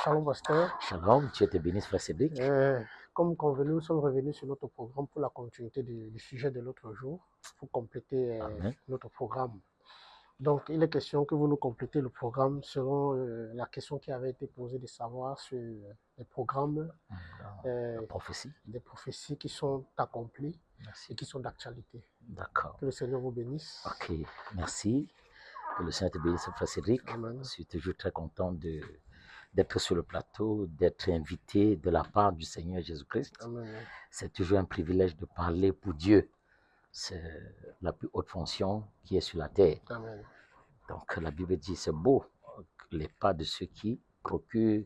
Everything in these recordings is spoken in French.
Shalom, pasteur. Shalom, Dieu te bénisse, frère Cédric. Comme convenu, nous sommes revenus sur notre programme pour la continuité du sujet de l'autre jour, pour compléter notre programme. Donc, il est question que vous nous complétez le programme selon la question qui avait été posée de savoir sur les programmes des prophéties qui sont accomplies et qui sont d'actualité. D'accord. Que le Seigneur vous bénisse. Ok, merci. Que le Seigneur te bénisse, frère Cédric. Amen. Je suis toujours très content d'être sur le plateau, d'être invité de la part du Seigneur Jésus-Christ. C'est toujours un privilège de parler pour Dieu. C'est la plus haute fonction qui est sur la terre. Amen. Donc la Bible dit, c'est beau, les pas de ceux qui procurent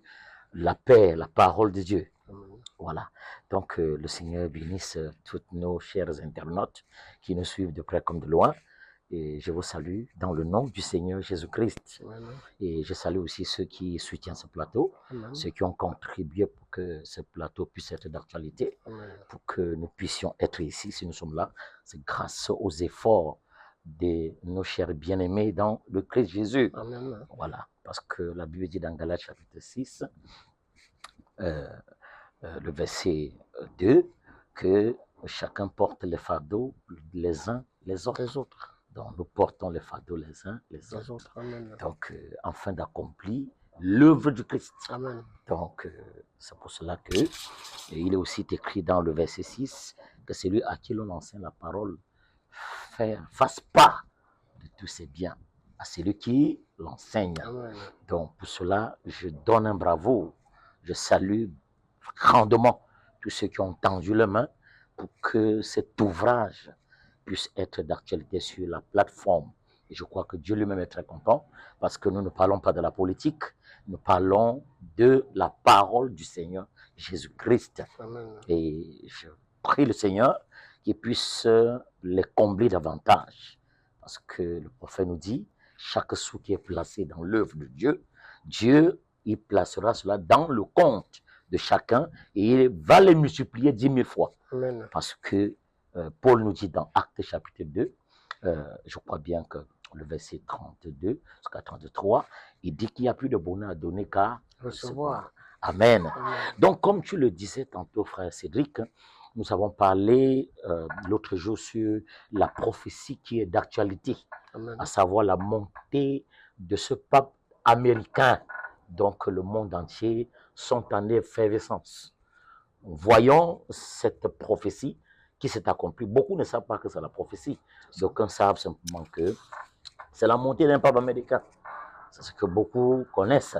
la paix, la parole de Dieu. Amen. Voilà. Donc le Seigneur bénisse tous nos chers internautes qui nous suivent de près comme de loin. Et je vous salue dans le nom du Seigneur Jésus-Christ. Et je salue aussi ceux qui soutiennent ce plateau, ceux qui ont contribué pour que ce plateau puisse être d'actualité, pour que nous puissions être ici. Si nous sommes là, c'est grâce aux efforts de nos chers bien-aimés dans le Christ Jésus. Amen. Voilà. Parce que la Bible dit dans Galates chapitre 6, le verset 2, que chacun porte les fardeaux les uns les autres. Donc, nous portons les fardeaux les uns les autres. Amen. Donc, afin d'accomplir l'œuvre du Christ. Amen. Donc, c'est pour cela que il est aussi écrit dans le verset 6 que celui à qui l'on enseigne la parole fasse part de tous ses biens à celui qui l'enseigne. Amen. Donc, pour cela, je donne un bravo. Je salue grandement tous ceux qui ont tendu la main pour que cet ouvrage puisse être d'actualité sur la plateforme. Et je crois que Dieu lui-même est très content parce que nous ne parlons pas de la politique, nous parlons de la parole du Seigneur Jésus-Christ. Et je prie le Seigneur qu'il puisse les combler davantage. Parce que le prophète nous dit, chaque sou qui est placé dans l'œuvre de Dieu, Dieu, il placera cela dans le compte de chacun et il va les multiplier 10 000 fois. Amen. Parce que Paul nous dit dans Actes chapitre 2, je crois bien que le verset 32 jusqu'à 33, il dit qu'il n'y a plus de bonheur à donner qu'à recevoir. Amen. Amen. Donc, comme tu le disais tantôt, frère Cédric, nous avons parlé l'autre jour sur la prophétie qui est d'actualité, à savoir la montée de ce pape américain. Donc, le monde entier sont en effervescence. Voyons cette prophétie qui s'est accomplie. Beaucoup ne savent pas que c'est la prophétie. D'aucuns savent simplement que c'est la montée d'un pape américain. C'est ce que beaucoup connaissent.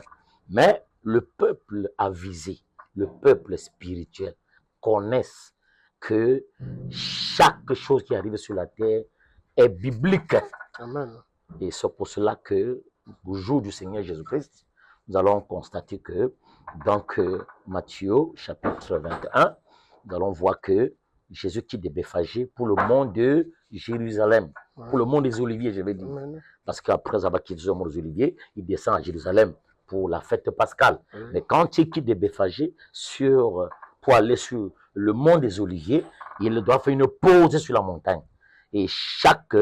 Mais le peuple avisé, le peuple spirituel, connaissent que chaque chose qui arrive sur la terre est biblique. Amen. Et c'est pour cela que, au jour du Seigneur Jésus-Christ, nous allons constater que, donc, Matthieu, chapitre 21, nous allons voir que Jésus quitte de Béphagée pour le mont de Jérusalem, pour le mont des Oliviers, je vais dire. Parce qu'après avoir quitté le mont des Oliviers, il descend à Jérusalem pour la fête pascale. Mais quand il quitte de Béphagée pour aller sur le mont des Oliviers, il doit faire une pause sur la montagne. Et chaque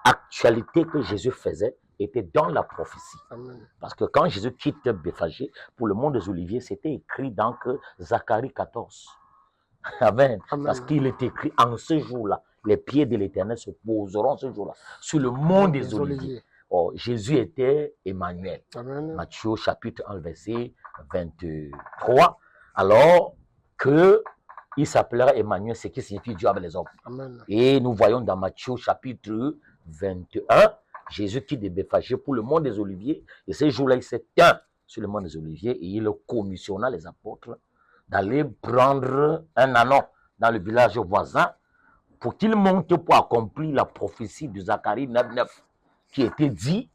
actualité que Jésus faisait était dans la prophétie. Amen. Parce que quand Jésus quitte Béphagée pour le mont des Oliviers, c'était écrit dans Zacharie 14. Amen. Amen. Parce qu'il est écrit en ce jour-là, les pieds de l'Éternel se poseront ce jour-là sur le mont des Oliviers. Oh, Jésus était Emmanuel. Amen. Matthieu chapitre 1, verset 23. Alors que il s'appellera Emmanuel, ce qui signifie Dieu avec les hommes. Amen. Et nous voyons dans Matthieu chapitre 21, Jésus quitte de Béphagée pour le mont des Oliviers. Et ce jour-là, il s'est tint sur le mont des Oliviers et il commissionna les apôtres d'aller prendre un anon dans le village voisin pour qu'il monte pour accomplir la prophétie de Zacharie 9:9 qui était dit,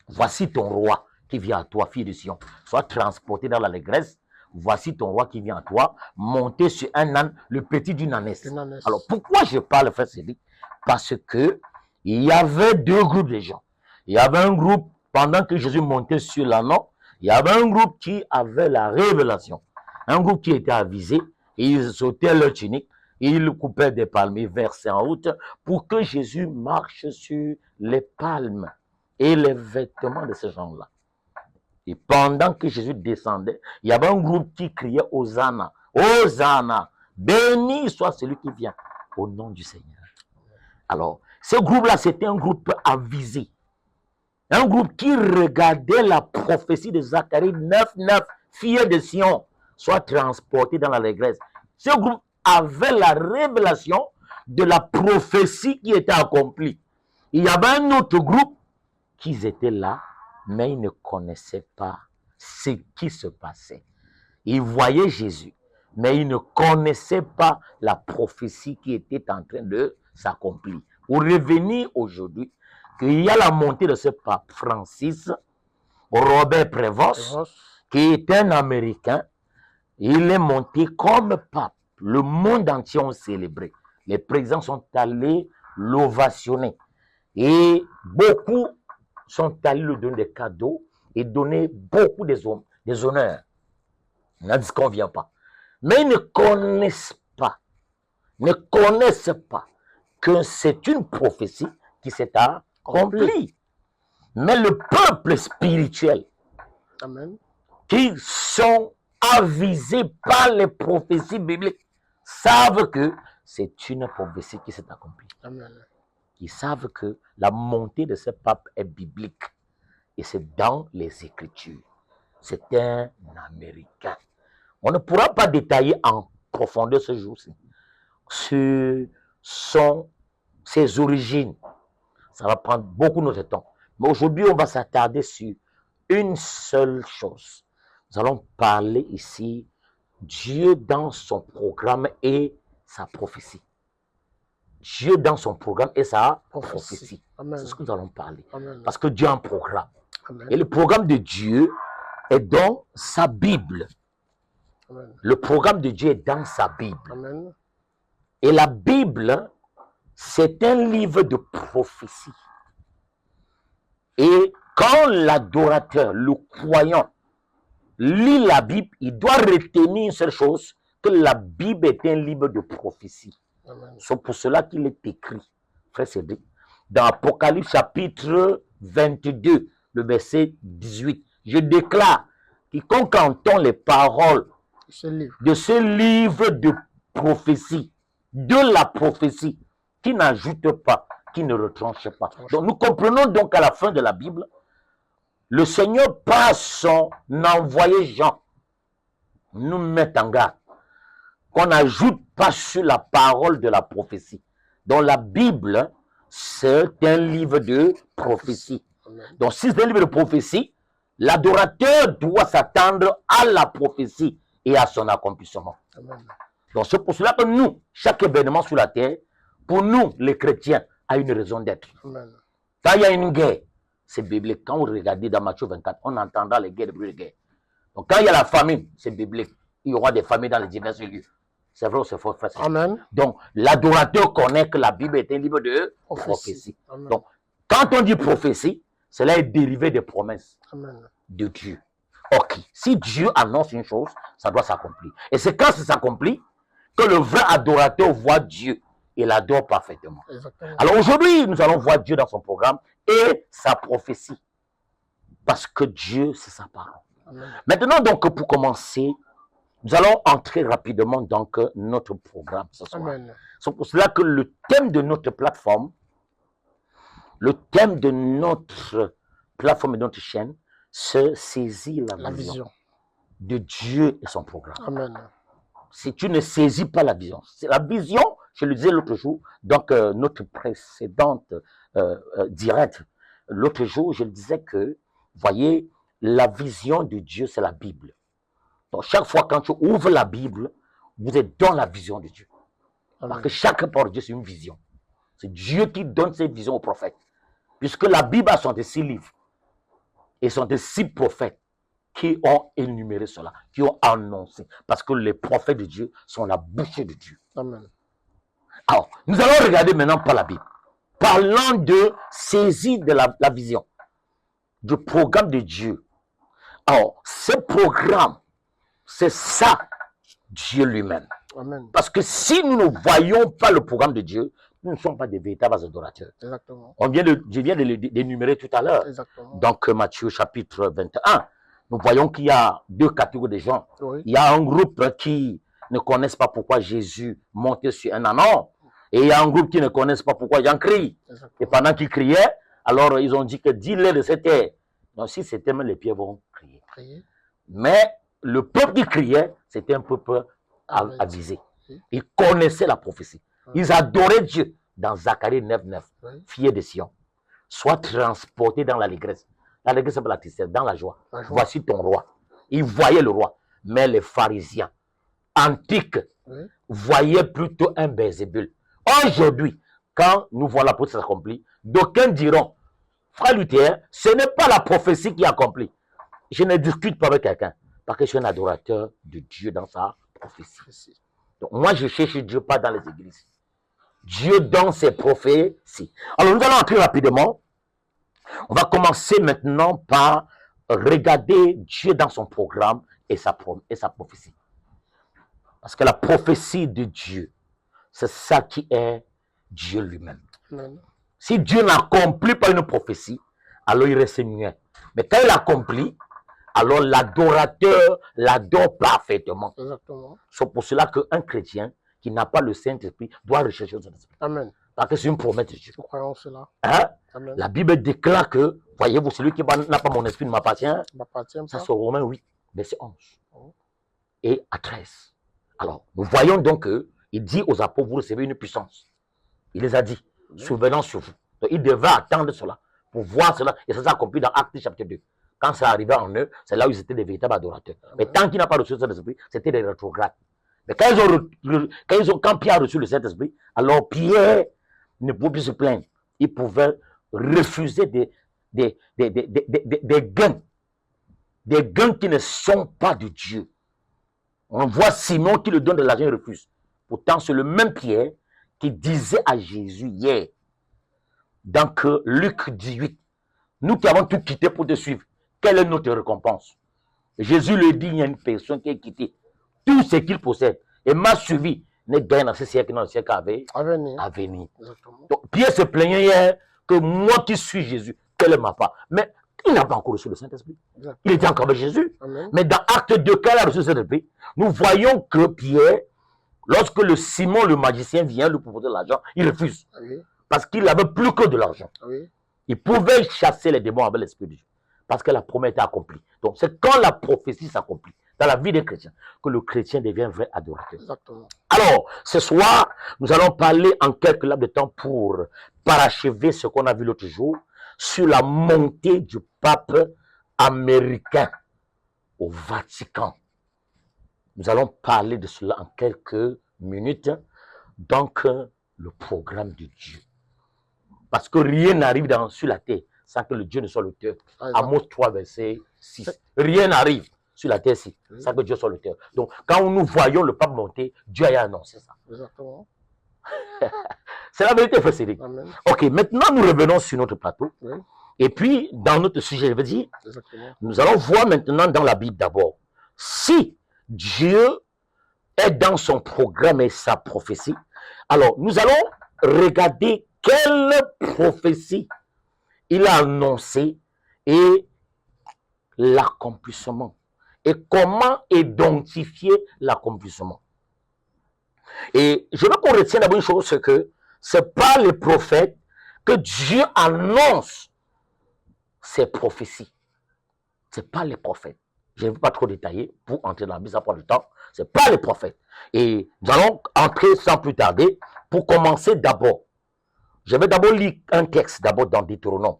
voici ton roi qui vient à toi, fille de Sion, sois transporté dans l'allégresse, voici ton roi qui vient à toi, monté sur un âne, le petit d'une ânesse. Alors pourquoi je parle, frère Cédric? Parce que il y avait deux groupes de gens. Il y avait un groupe, pendant que Jésus montait sur l'ânon, il y avait un groupe qui avait la révélation. Un groupe qui était avisé, et ils ôtaient leur tunique, et ils coupaient des palmiers, versaient en route, pour que Jésus marche sur les palmes et les vêtements de ces gens-là. Et pendant que Jésus descendait, il y avait un groupe qui criait Hosanna, Hosanna, béni soit celui qui vient au nom du Seigneur. Alors, ce groupe-là, c'était un groupe avisé. Un groupe qui regardait la prophétie de Zacharie 9:9, fille de Sion, soit transportée dans l'allégresse. Ce groupe avait la révélation de la prophétie qui était accomplie. Il y avait un autre groupe qui était là, mais ils ne connaissaient pas ce qui se passait. Ils voyaient Jésus, mais ils ne connaissaient pas la prophétie qui était en train de s'accomplir. Pour revenir aujourd'hui, qu'il y a la montée de ce pape Francis, Robert Prévost, qui est un Américain. Il est monté comme pape. Le monde entier a célébré. Les présidents sont allés l'ovationner. Et beaucoup sont allés lui donner des cadeaux et donner beaucoup des honneurs. On a dit qu'on ne vient pas. Mais ils ne connaissent pas que c'est une prophétie qui s'est accomplie. Mais le peuple spirituel, Amen, qui sont avisés par les prophéties bibliques, savent que c'est une prophétie qui s'est accomplie. Amen. Ils savent que la montée de ce pape est biblique. Et c'est dans les Écritures. C'est un Américain. On ne pourra pas détailler en profondeur ce jour-ci. Ce sont ses origines. Ça va prendre beaucoup de temps. Mais aujourd'hui, on va s'attarder sur une seule chose. Nous allons parler ici Dieu dans son programme et sa prophétie. Dieu dans son programme et sa prophétie. C'est ce que nous allons parler. Amen. Parce que Dieu a un programme. Amen. Et le programme de Dieu est dans sa Bible. Amen. Le programme de Dieu est dans sa Bible. Amen. Et la Bible, c'est un livre de prophétie. Et quand l'adorateur, le croyant, lit la Bible, il doit retenir une seule chose, que la Bible est un livre de prophétie. C'est pour cela qu'il est écrit, frère Cédric, dans Apocalypse chapitre 22, le verset 18. Je déclare, quiconque entend les paroles de ce livre de prophétie, de la prophétie, qui n'ajoute pas, qui ne retranche pas. Donc nous comprenons donc à la fin de la Bible, le Seigneur par son envoyé Jean nous met en garde qu'on n'ajoute pas sur la parole de la prophétie. Donc la Bible, c'est un livre de prophétie. Donc si c'est un livre de prophétie, l'adorateur doit s'attendre à la prophétie et à son accomplissement. Donc c'est pour cela que nous, chaque événement sur la terre, pour nous, les chrétiens, a une raison d'être. Quand il y a une guerre, c'est biblique. Quand vous regardez dans Matthieu 24, on entendra les guerres, les bruits de guerre. Donc quand il y a la famine, c'est biblique. Il y aura des familles dans les divers lieux. C'est vrai ou c'est faux, frère? Amen. Donc l'adorateur connaît que la Bible est un livre de prophétie. Donc quand on dit prophétie, cela est dérivé des promesses de Dieu. Ok, si Dieu annonce une chose, ça doit s'accomplir. Et c'est quand ça s'accomplit que le vrai adorateur voit Dieu et l'adore parfaitement. Exactement. Alors aujourd'hui, nous allons voir Dieu dans son programme et sa prophétie. Parce que Dieu, c'est sa parole. Amen. Maintenant, donc, pour commencer, nous allons entrer rapidement dans notre programme ce soir. C'est pour cela que le thème de notre plateforme, et notre chaîne, se saisit la vision de Dieu et son programme. Amen. Si tu ne saisis pas la vision, c'est la vision, je le disais l'autre jour, donc notre précédente direct, l'autre jour, je le disais que, voyez, la vision de Dieu, c'est la Bible. Donc chaque fois quand tu ouvres la Bible, vous êtes dans la vision de Dieu. Amen. Parce que chaque parole de Dieu, c'est une vision. C'est Dieu qui donne cette vision aux prophètes. Puisque la Bible a 6 livres. Et sont des 6 prophètes qui ont énuméré cela, qui ont annoncé. Parce que les prophètes de Dieu sont la bouche de Dieu. Amen. Alors, nous allons regarder maintenant par la Bible. Parlant de saisie de la vision, du programme de Dieu. Alors, ce programme, c'est ça, Dieu lui-même. Amen. Parce que si nous ne voyons pas le programme de Dieu, nous ne sommes pas des véritables adorateurs. Exactement. Je viens de l'énumérer tout à l'heure. Donc, Matthieu chapitre 21. nous voyons qu'il y a deux catégories de gens. Oui. Il y a un groupe qui ne connaissent pas pourquoi Jésus montait sur un ânon. Et il y a un groupe qui ne connaissent pas pourquoi Jean crie. Et pendant qu'il criait, alors ils ont dit que dis-le de cette terre. Donc si c'était même les pieds vont crier. Mais le peuple qui criait, c'était un peuple avisé. Ils connaissaient la prophétie. Ils adoraient Dieu. Dans Zacharie 9:9, fille de Sion, sois transporté dans l'allégresse. L'allégresse, c'est la tristesse, dans la joie. Voici ton roi. Ils voyaient le roi. Mais les pharisiens antiques voyaient plutôt un Belzébul. Aujourd'hui, quand nous voyons la prophétie accomplie, d'aucuns diront, frère Luther, ce n'est pas la prophétie qui est accomplie. Je ne discute pas avec quelqu'un, parce que je suis un adorateur de Dieu dans sa prophétie. Donc, moi, je cherche Dieu pas dans les églises. Dieu dans ses prophéties. Alors, nous allons entrer rapidement. On va commencer maintenant par regarder Dieu dans son programme et sa prophétie. Parce que la prophétie de Dieu, c'est ça qui est Dieu lui-même. Si Dieu n'accomplit pas une prophétie, alors il reste muet. Mais quand il accomplit, alors l'adorateur l'adore parfaitement. C'est pour cela qu'un chrétien qui n'a pas le Saint-Esprit doit rechercher le Saint-Esprit. Amen. Parce que c'est une promesse de Dieu. Nous croyons cela. Hein? La Bible déclare que, voyez-vous, celui qui n'a pas mon esprit ne m'appartient. Ça c'est Romains 8, verset 11. Et à 13. Alors, nous voyons donc qu'il dit aux apôtres, vous recevez une puissance. Il les a dit, souvenant sur vous. Donc, ils devaient attendre cela pour voir cela. Et ça s'est accompli dans Actes chapitre 2. Quand ça arrivait en eux, c'est là où ils étaient des véritables adorateurs. Mais tant qu'ils n'ont pas reçu le Saint-Esprit, c'était des rétrogrades. Mais quand Pierre a reçu le Saint-Esprit, alors Pierre ne pouvait plus se plaindre. Il pouvait refuser des gains. Des gains qui ne sont pas de Dieu. On voit Simon qui le donne de l'argent, il refuse. Pourtant, c'est le même Pierre qui disait à Jésus hier, dans Luc 18, nous qui avons tout quitté pour te suivre, quelle est notre récompense? Jésus lui dit, il y a une personne qui a quitté tout ce qu'il possède et m'a suivi, n'est gagné dans ce siècle, dans le siècle à venir. Donc, Pierre se plaignait hier que moi qui suis Jésus, quelle est ma part? Mais il n'a pas encore reçu le Saint-Esprit. Il était encore avec Jésus. Amen. Mais dans Acte 2, quand il a reçu le Saint-Esprit, nous voyons que Pierre, lorsque le Simon, le magicien, vient lui proposer de l'argent, il refuse. Parce qu'il n'avait plus que de l'argent. Il pouvait chasser les démons avec l'Esprit de Dieu. Parce que la promesse était accomplie. Donc, c'est quand la prophétie s'accomplit dans la vie des chrétiens que le chrétien devient un vrai adorateur. Exactement. Alors, ce soir, nous allons parler en quelques laps de temps pour parachever ce qu'on a vu l'autre jour sur la montée du pape américain au Vatican. Nous allons parler de cela en quelques minutes. Donc, le programme de Dieu. Parce que rien n'arrive sur la terre sans que le Dieu ne soit l'auteur. Amos 3, verset 6. Rien n'arrive sur la terre sans que Dieu soit l'auteur. Donc, quand nous voyons le pape monter, Dieu a annoncé ça. Exactement. C'est la vérité, frère Cédric. Ok, maintenant nous revenons sur notre plateau. Et puis, dans notre sujet, je veux dire, nous allons voir maintenant dans la Bible d'abord. Si Dieu est dans son programme et sa prophétie, alors nous allons regarder quelle prophétie il a annoncé et l'accomplissement. Et comment identifier l'accomplissement. Et je veux qu'on retienne d'abord une chose, c'est que ce n'est pas les prophètes que Dieu annonce ses prophéties. Ce n'est pas les prophètes. Je ne veux pas trop détailler pour entrer dans la Bible, ça prend du temps. Ce n'est pas les prophètes. Et nous allons entrer sans plus tarder pour commencer d'abord. Je vais d'abord lire un texte d'abord dans Deutéronome,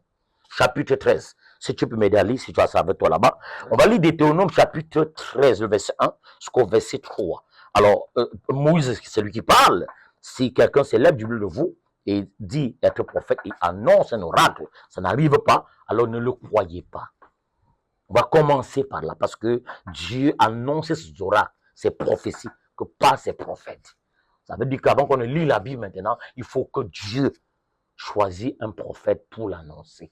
chapitre 13. Si tu peux m'aider à lire, si tu as ça avec toi là-bas. On va lire Deutéronome, chapitre 13, le verset 1 jusqu'au verset 3. Alors, Moïse, c'est lui qui parle. Si quelqu'un s'élève du milieu de vous et dit être prophète et annonce un oracle, ça n'arrive pas, alors ne le croyez pas. On va commencer par là, parce que Dieu annonce ses oracles, ses prophéties, que pas ses prophètes. Ça veut dire qu'avant qu'on ne lit la Bible maintenant, il faut que Dieu choisisse un prophète pour l'annoncer.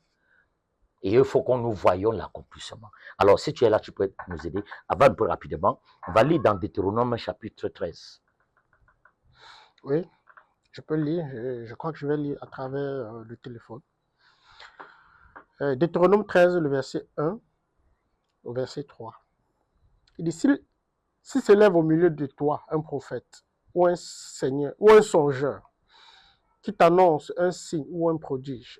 Et il faut qu'on nous voyions l'accomplissement. Alors, si tu es là, tu peux nous aider. Avant, un peu rapidement, on va lire dans Deutéronome chapitre 13. Oui, je peux lire. Je crois que je vais lire à travers le téléphone. Deutéronome 13, le verset 1. au verset 3. Il dit, si s'élève au milieu de toi un prophète ou un seigneur ou un songeur qui t'annonce un signe ou un prodige,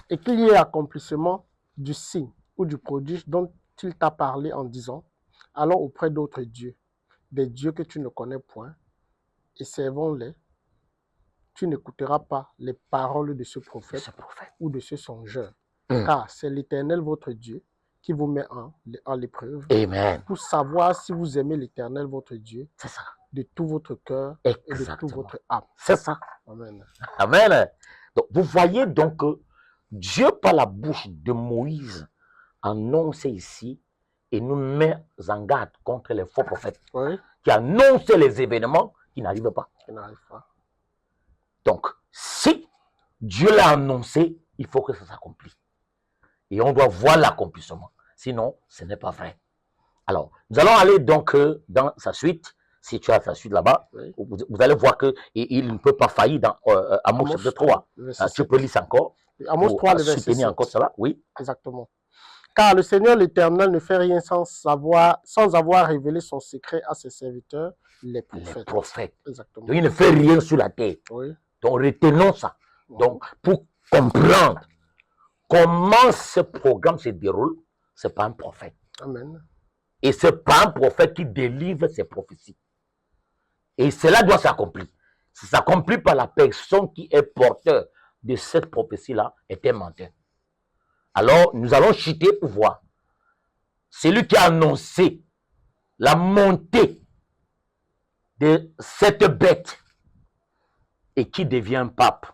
et qu'il y ait accomplissement du signe ou du prodige dont il t'a parlé en disant, allons auprès d'autres dieux, des dieux que tu ne connais point, et servons-les, tu n'écouteras pas les paroles de ce prophète ou de ce songeur. Car c'est l'Éternel votre Dieu qui vous met en l'épreuve. Amen. Pour savoir si vous aimez l'Éternel votre Dieu C'est ça. de tout votre cœur Exactement. et de toute votre âme. C'est ça. Amen. Amen. Donc, vous voyez donc que Dieu, par la bouche de Moïse, annonce ici et nous met en garde contre les faux prophètes qui annoncent les événements qui n'arrivent pas. Donc, si Dieu l'a annoncé, il faut que ça s'accomplisse. Et on doit voir l'accomplissement. Sinon, ce n'est pas vrai. Alors, nous allons aller donc dans sa suite. Si tu as sa suite là-bas, vous allez voir qu'il ne peut pas faillir dans Amos chapitre 3. Tu peux lire ça encore. Amos 3, le verset 7. Encore cela, oui. Exactement. Car le Seigneur l'Éternel ne fait rien sans avoir révélé son secret à ses serviteurs, les prophètes. Exactement. Donc, il ne fait rien sur la terre. Oui. Donc, retenons ça. Donc, pour comprendre comment ce programme se déroule, ce n'est pas un prophète. Amen. Et ce n'est pas un prophète qui délivre ses prophéties. Et cela doit s'accomplir. Ça s'accomplit par la personne qui est porteur de cette prophétie-là, est un menteur. Alors, nous allons chuter pour voir. Celui qui a annoncé la montée de cette bête et qui devient pape.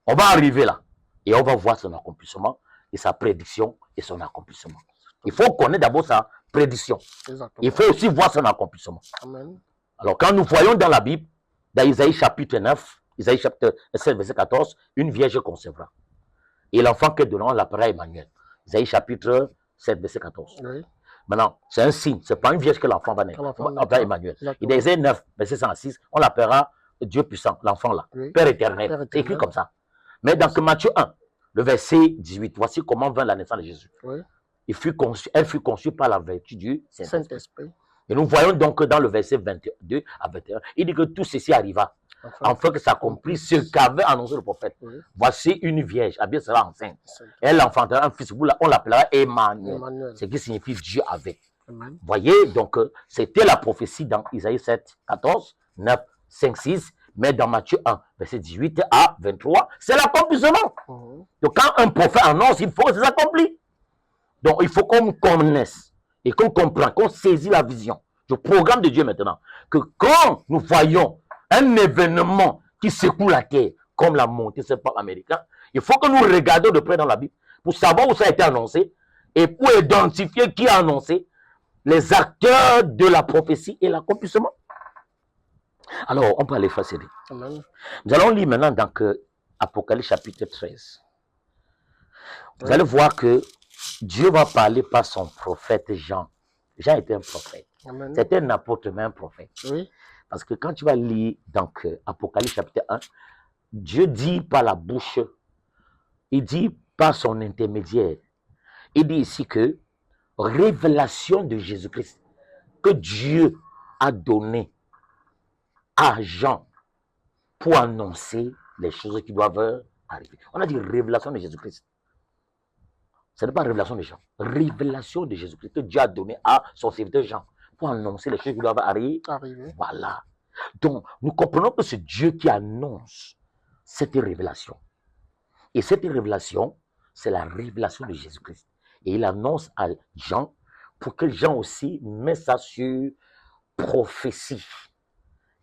On va arriver là et on va voir son accomplissement et sa prédiction et son accomplissement. Il faut connaître d'abord sa prédiction. Exactement. Il faut aussi voir son accomplissement. Amen. Alors, quand nous voyons dans la Bible, dans Isaïe chapitre 9, Isaïe chapitre 7, verset 14, une vierge concevra. Et l'enfant qu'elle donnera, on l'appellera Emmanuel. Isaïe chapitre 7, verset 14. Oui. Maintenant, c'est un signe. Ce n'est pas une vierge que l'enfant va naître. On l'appellera Emmanuel. Et dans Isaïe 9, verset 106, on l'appellera Dieu puissant, l'enfant là. Oui. Père éternel. C'est écrit comme ça. Mais dans Matthieu 1, le verset 18, voici comment vint la naissance de Jésus. Oui. Elle fut conçue par la vertu du Saint-Esprit. Et nous voyons donc dans le verset 22 à 21, il dit que tout ceci arriva, afin que s'accomplisse ce qu'avait annoncé le prophète. Oui. Voici une vierge, habillée sera enceinte. Elle enfantera un fils, on l'appellera Emmanuel, ce qui signifie Dieu avec. Vous voyez, donc c'était la prophétie dans Isaïe 7, 14, 9, 5, 6, mais dans Matthieu 1, verset 18 à 23, c'est l'accomplissement. Donc quand un prophète annonce, il faut que ça s'accomplisse. Donc il faut qu'on connaisse et qu'on comprenne, qu'on saisit la vision du programme de Dieu maintenant. Que quand nous voyons un événement qui secoue la terre, comme la montée du peuple américain, il faut que nous regardions de près dans la Bible pour savoir où ça a été annoncé et pour identifier qui a annoncé, les acteurs de la prophétie et l'accomplissement. Alors, on peut aller facile. Nous allons lire maintenant dans Apocalypse chapitre 13. Vous allez voir que Dieu va parler par son prophète Jean. Jean était un prophète. C'était un apôtre, mais un prophète. Oui. Parce que quand tu vas lire dans Apocalypse chapitre 1, Dieu dit par la bouche, il dit par son intermédiaire. Il dit ici que révélation de Jésus-Christ que Dieu a donné à Jean pour annoncer les choses qui doivent arriver. On a dit révélation de Jésus-Christ. Ce n'est pas révélation de Jean. Révélation de Jésus-Christ que Dieu a donné à son serviteur Jean pour annoncer les choses qui doivent arriver. Voilà. Donc, nous comprenons que c'est Dieu qui annonce cette révélation. Et cette révélation, c'est la révélation de Jésus-Christ. Et il annonce à Jean pour que Jean aussi mette ça sur prophétie.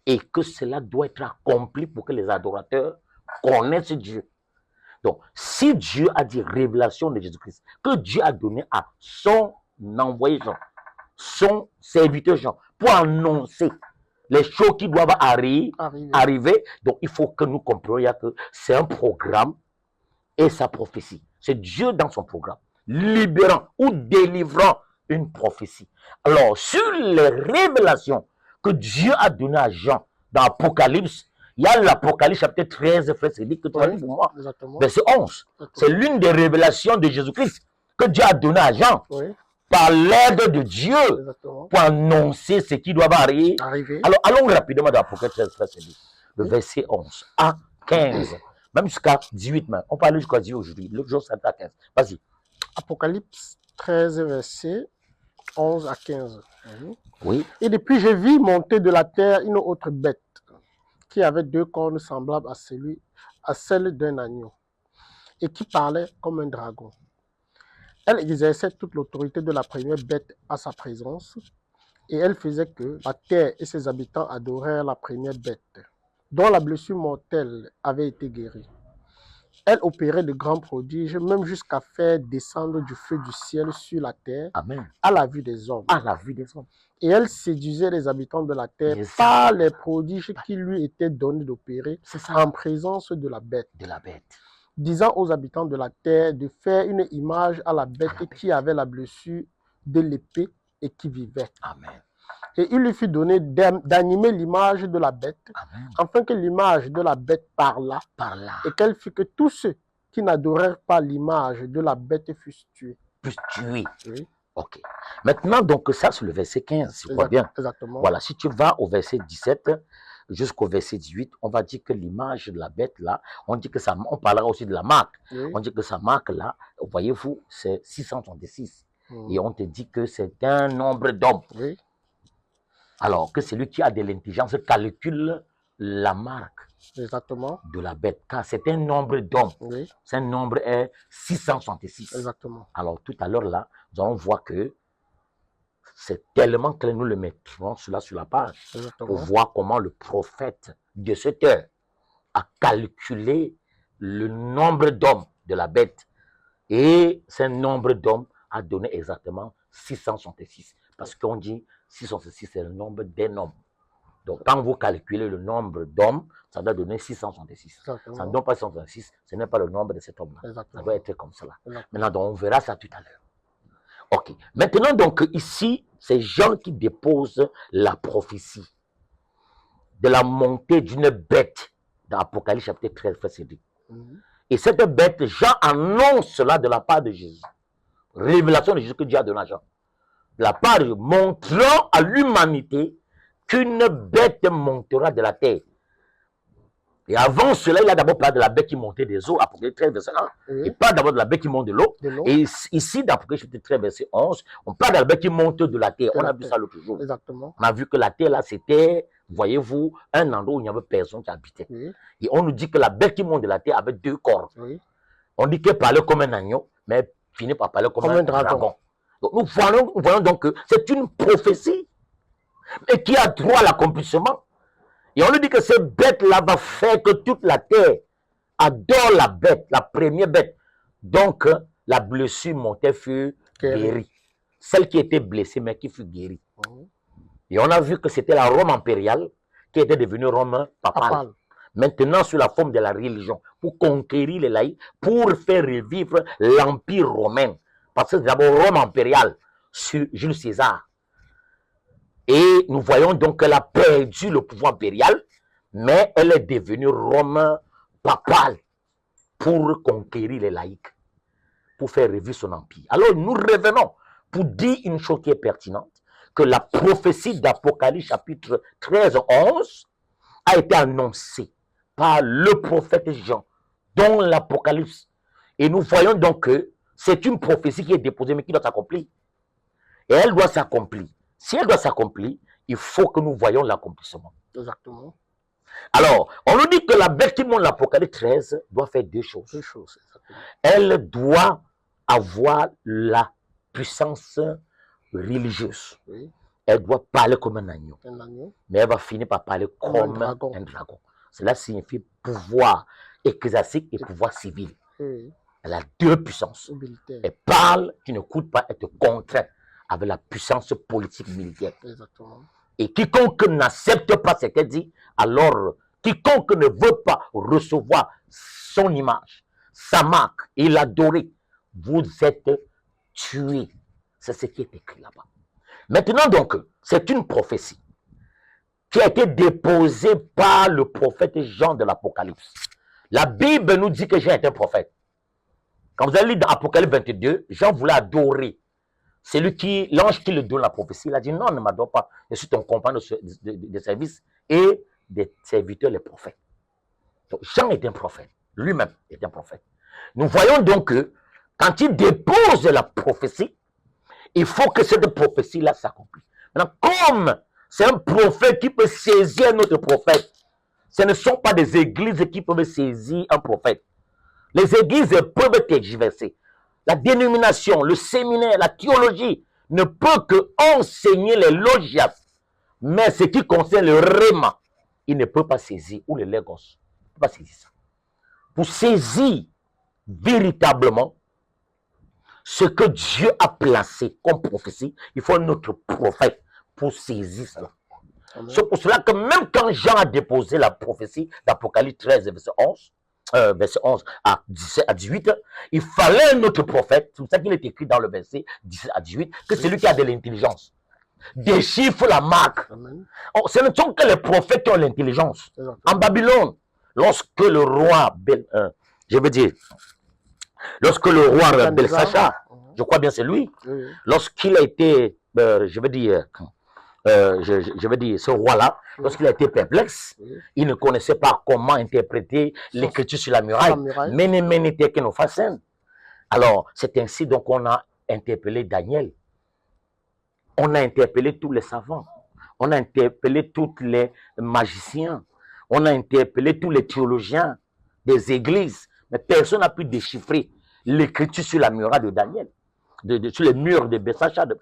Et que cela doit être accompli pour que les adorateurs connaissent Dieu. Donc, si Dieu a dit révélation de Jésus-Christ, que Dieu a donné à son envoyé Jean, son serviteur Jean, pour annoncer les choses qui doivent arriver, donc il faut que nous comprenions que c'est un programme et sa prophétie. C'est Dieu dans son programme, libérant ou délivrant une prophétie. Alors, sur les révélations que Dieu a données à Jean dans l'Apocalypse, il y a l'Apocalypse chapitre 13, verset 10 que tu as dit pour moi. Verset 11. C'est l'une des révélations de Jésus-Christ que Dieu a donné à Jean par l'aide de Dieu pour annoncer ce qui doit arriver. Alors, allons rapidement dans l'Apocalypse 13, verset 10, le verset 11 à 15, même jusqu'à 18 même. On parle jusqu'à 18 aujourd'hui. L'autre jour, c'était à 15. Vas-y. Apocalypse 13, verset 11 à 15. Oui. Et depuis, je vis monter de la terre une autre bête qui avait 2 cornes semblables à celle d'un agneau et qui parlait comme un dragon. Elle exerçait toute l'autorité de la première bête à sa présence et elle faisait que la terre et ses habitants adorèrent la première bête, dont la blessure mortelle avait été guérie. Elle opérait de grands prodiges, même jusqu'à faire descendre du feu du ciel sur la terre. Amen. À la vue des hommes. À la vue des hommes. Et elle séduisait les habitants de la terre par les prodiges qui lui étaient donnés d'opérer en présence de la bête. Disant aux habitants de la terre de faire une image à la bête qui avait la blessure de l'épée et qui vivait. Amen. Et il lui fut donné d'animer l'image de la bête, afin que l'image de la bête parlât, et qu'elle fit que tous ceux qui n'adorèrent pas l'image de la bête fussent tués. Oui. Ok. Maintenant, donc, ça, c'est le verset 15, si tu vois bien. Exactement. Voilà, si tu vas au verset 17 jusqu'au verset 18, on va dire que l'image de la bête, là, on dit que ça, on parlera aussi de la marque. On dit que sa marque, là, voyez-vous, c'est 636. Et on te dit que c'est un nombre d'hommes. Alors que celui qui a de l'intelligence calcule la marque de la bête, car c'est un nombre d'hommes. Ce nombre est 666. Exactement. Alors tout à l'heure là, nous allons voir que c'est tellement que nous le mettrons cela sur la page pour voir comment le prophète de cette heure a calculé le nombre d'hommes de la bête. Et ce nombre d'hommes a donné exactement 666. Parce qu'on dit 666, c'est le nombre d'un homme. Donc, quand vous calculez le nombre d'hommes, ça doit donner 666. Ça ne donne pas 666, ce n'est pas le nombre de cet homme-là. Ça doit être comme cela. Maintenant, donc, on verra ça tout à l'heure. Ok. Maintenant, donc, ici, c'est Jean qui dépose la prophétie de la montée d'une bête dans Apocalypse chapitre 13, verset 2. Et cette bête, Jean annonce cela de la part de Jésus. Révélation de Jésus que Dieu a donné à Jean. De la part de Dieu, montrant à l'humanité qu'une bête montera de la terre. Et avant cela, il a d'abord parlé de la bête qui montait des eaux, Apocalypse 13, verset 1. Il parle d'abord de la bête qui monte de l'eau. Et ici, dans Apocalypse 13, verset 11, on parle de la bête qui monte de la terre. On a vu ça l'autre jour. Exactement. On a vu que la terre, là, c'était, voyez-vous, un endroit où il n'y avait personne qui habitait. Et on nous dit que la bête qui monte de la terre avait 2 corps. On dit qu'elle parlait comme un agneau, mais elle finit par parler comme un dragon. Donc, nous voyons donc que c'est une prophétie et qui a droit à l'accomplissement. Et on nous dit que cette bête-là va faire que toute la terre adore la bête, la première bête. Donc, la blessure montée fut guérie. Celle qui était blessée, mais qui fut guérie. Et on a vu que c'était la Rome impériale qui était devenue Rome papale. Maintenant, sous la forme de la religion, pour conquérir les laïcs, pour faire revivre l'Empire romain. Parce que c'est d'abord Rome impériale sur Jules César. Et nous voyons donc qu'elle a perdu le pouvoir impérial, mais elle est devenue Rome papale pour conquérir les laïcs, pour faire revivre son empire. Alors nous revenons pour dire une chose qui est pertinente, que la prophétie d'Apocalypse chapitre 13, 11 a été annoncée par le prophète Jean dans l'Apocalypse. Et nous voyons donc que c'est une prophétie qui est déposée, mais qui doit s'accomplir. Et elle doit s'accomplir. Si elle doit s'accomplir, il faut que nous voyions l'accomplissement. Exactement. Alors, on nous dit que la bête qui monte l'Apocalypse 13 doit faire 2 choses. 2 choses, exactement. Elle doit avoir la puissance religieuse. Elle doit parler comme un agneau. Mais elle va finir par parler comme un dragon. Cela signifie pouvoir ecclésiastique et pouvoir civil. Elle a 2 puissances. Elle parle, tu ne coûtes pas être contraint avec la puissance politique militaire. Exactement. Et quiconque n'accepte pas ce qu'elle dit, alors quiconque ne veut pas recevoir son image, sa marque et l'adorer, vous êtes tués. C'est ce qui est écrit là-bas. Maintenant donc, c'est une prophétie qui a été déposée par le prophète Jean de l'Apocalypse. La Bible nous dit que Jean est un prophète. Quand vous allez lire dans Apocalypse 22, Jean voulait adorer. C'est l'ange qui le donne la prophétie. Il a dit non, ne m'adore pas. Je suis ton compagnon de service et des serviteurs, les prophètes. Donc, Jean est un prophète. Lui-même est un prophète. Nous voyons donc que quand il dépose la prophétie, il faut que cette prophétie-là s'accomplisse. Maintenant, comme c'est un prophète qui peut saisir un autre prophète, ce ne sont pas des églises qui peuvent saisir un prophète. Les églises peuvent tergiverser. La dénomination, le séminaire, la théologie ne peut que enseigner les logias. Mais ce qui concerne le réma, il ne peut pas saisir, ou le légos, il ne peut pas saisir ça. Pour saisir véritablement ce que Dieu a placé comme prophétie, il faut un autre prophète pour saisir cela. C'est pour cela que même quand Jean a déposé la prophétie d'Apocalypse 13, verset 11 à 17 à 18, il fallait un autre prophète. C'est pour ça qu'il est écrit dans le verset 17 à 18 que celui qui a de l'intelligence déchiffre la marque. Oh, ce ne sont que les prophètes qui ont l'intelligence. En Babylone, lorsque le roi, lorsque le roi Belshazzar, je crois bien c'est lui, lorsqu'il a été, ce roi-là, lorsqu'il a été perplexe, il ne connaissait pas comment interpréter l'écriture sur la muraille. Alors, c'est ainsi donc qu'on a interpellé Daniel. On a interpellé tous les savants. On a interpellé tous les magiciens. On a interpellé tous les théologiens des églises. Mais personne n'a pu déchiffrer l'écriture sur la muraille de Daniel, sur les murs de Belshazzar, de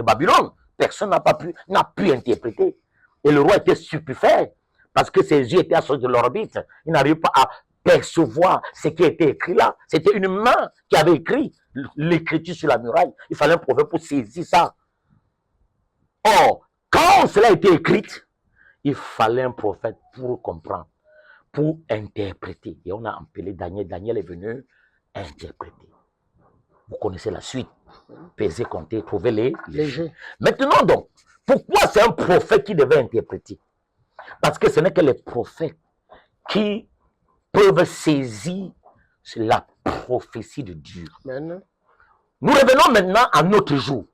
Babylone. Personne n'a pu interpréter. Et le roi était stupéfait parce que ses yeux étaient à sortir de l'orbite. Il n'arrivait pas à percevoir ce qui était écrit là. C'était une main qui avait écrit l'écriture sur la muraille. Il fallait un prophète pour saisir ça. Or, quand cela a été écrit, il fallait un prophète pour comprendre, pour interpréter. Et on a appelé Daniel. Daniel est venu interpréter. Vous connaissez la suite. Peser, compter, trouver les léger. Maintenant donc, pourquoi c'est un prophète qui devait interpréter? Parce que ce n'est que les prophètes qui peuvent saisir la prophétie de Dieu. Amen. Nous revenons maintenant à notre jour.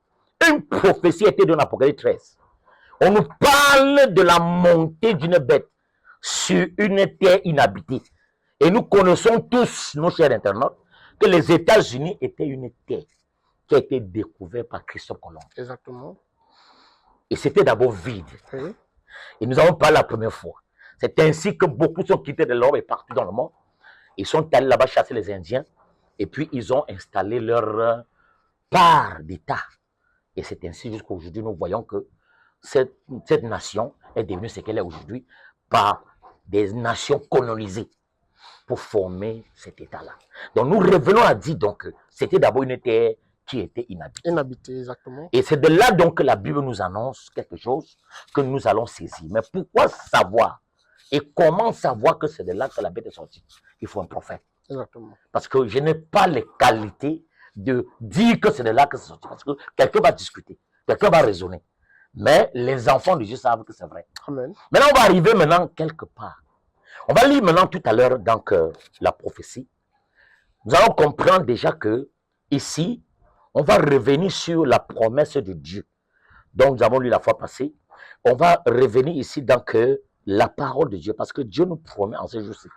Une prophétie était dans l'Apocalypse 13. On nous parle de la montée d'une bête sur une terre inhabitée. Et nous connaissons tous, nos chers internautes, que les États-Unis étaient une terre qui a été découverte par Christophe Colomb. Exactement. Et c'était d'abord vide. Oui. Et nous avons parlé la première fois. C'est ainsi que beaucoup sont quittés de l'Europe et partout dans le monde. Ils sont allés là-bas chasser les Indiens. Et puis, ils ont installé leur part d'État. Et c'est ainsi jusqu'à aujourd'hui, nous voyons que cette nation est devenue ce qu'elle est aujourd'hui par des nations colonisées pour former cet État-là. Donc, nous revenons à dire donc que c'était d'abord une terre qui était inhabitée. Inhabitée, exactement. Et c'est de là donc que la Bible nous annonce quelque chose que nous allons saisir. Mais pourquoi savoir et comment savoir que c'est de là que la bête est sortie? Il faut un prophète. Exactement. Parce que je n'ai pas les qualités de dire que c'est de là que c'est sorti. Parce que quelqu'un va discuter, quelqu'un va raisonner. Mais les enfants de Dieu savent que c'est vrai. Amen. Maintenant, on va arriver maintenant quelque part. On va lire maintenant tout à l'heure donc la prophétie. Nous allons comprendre déjà que ici, on va revenir sur la promesse de Dieu. Donc, nous avons lu la fois passée. On va revenir ici dans la parole de Dieu. Parce que Dieu nous promet en ce jour-ci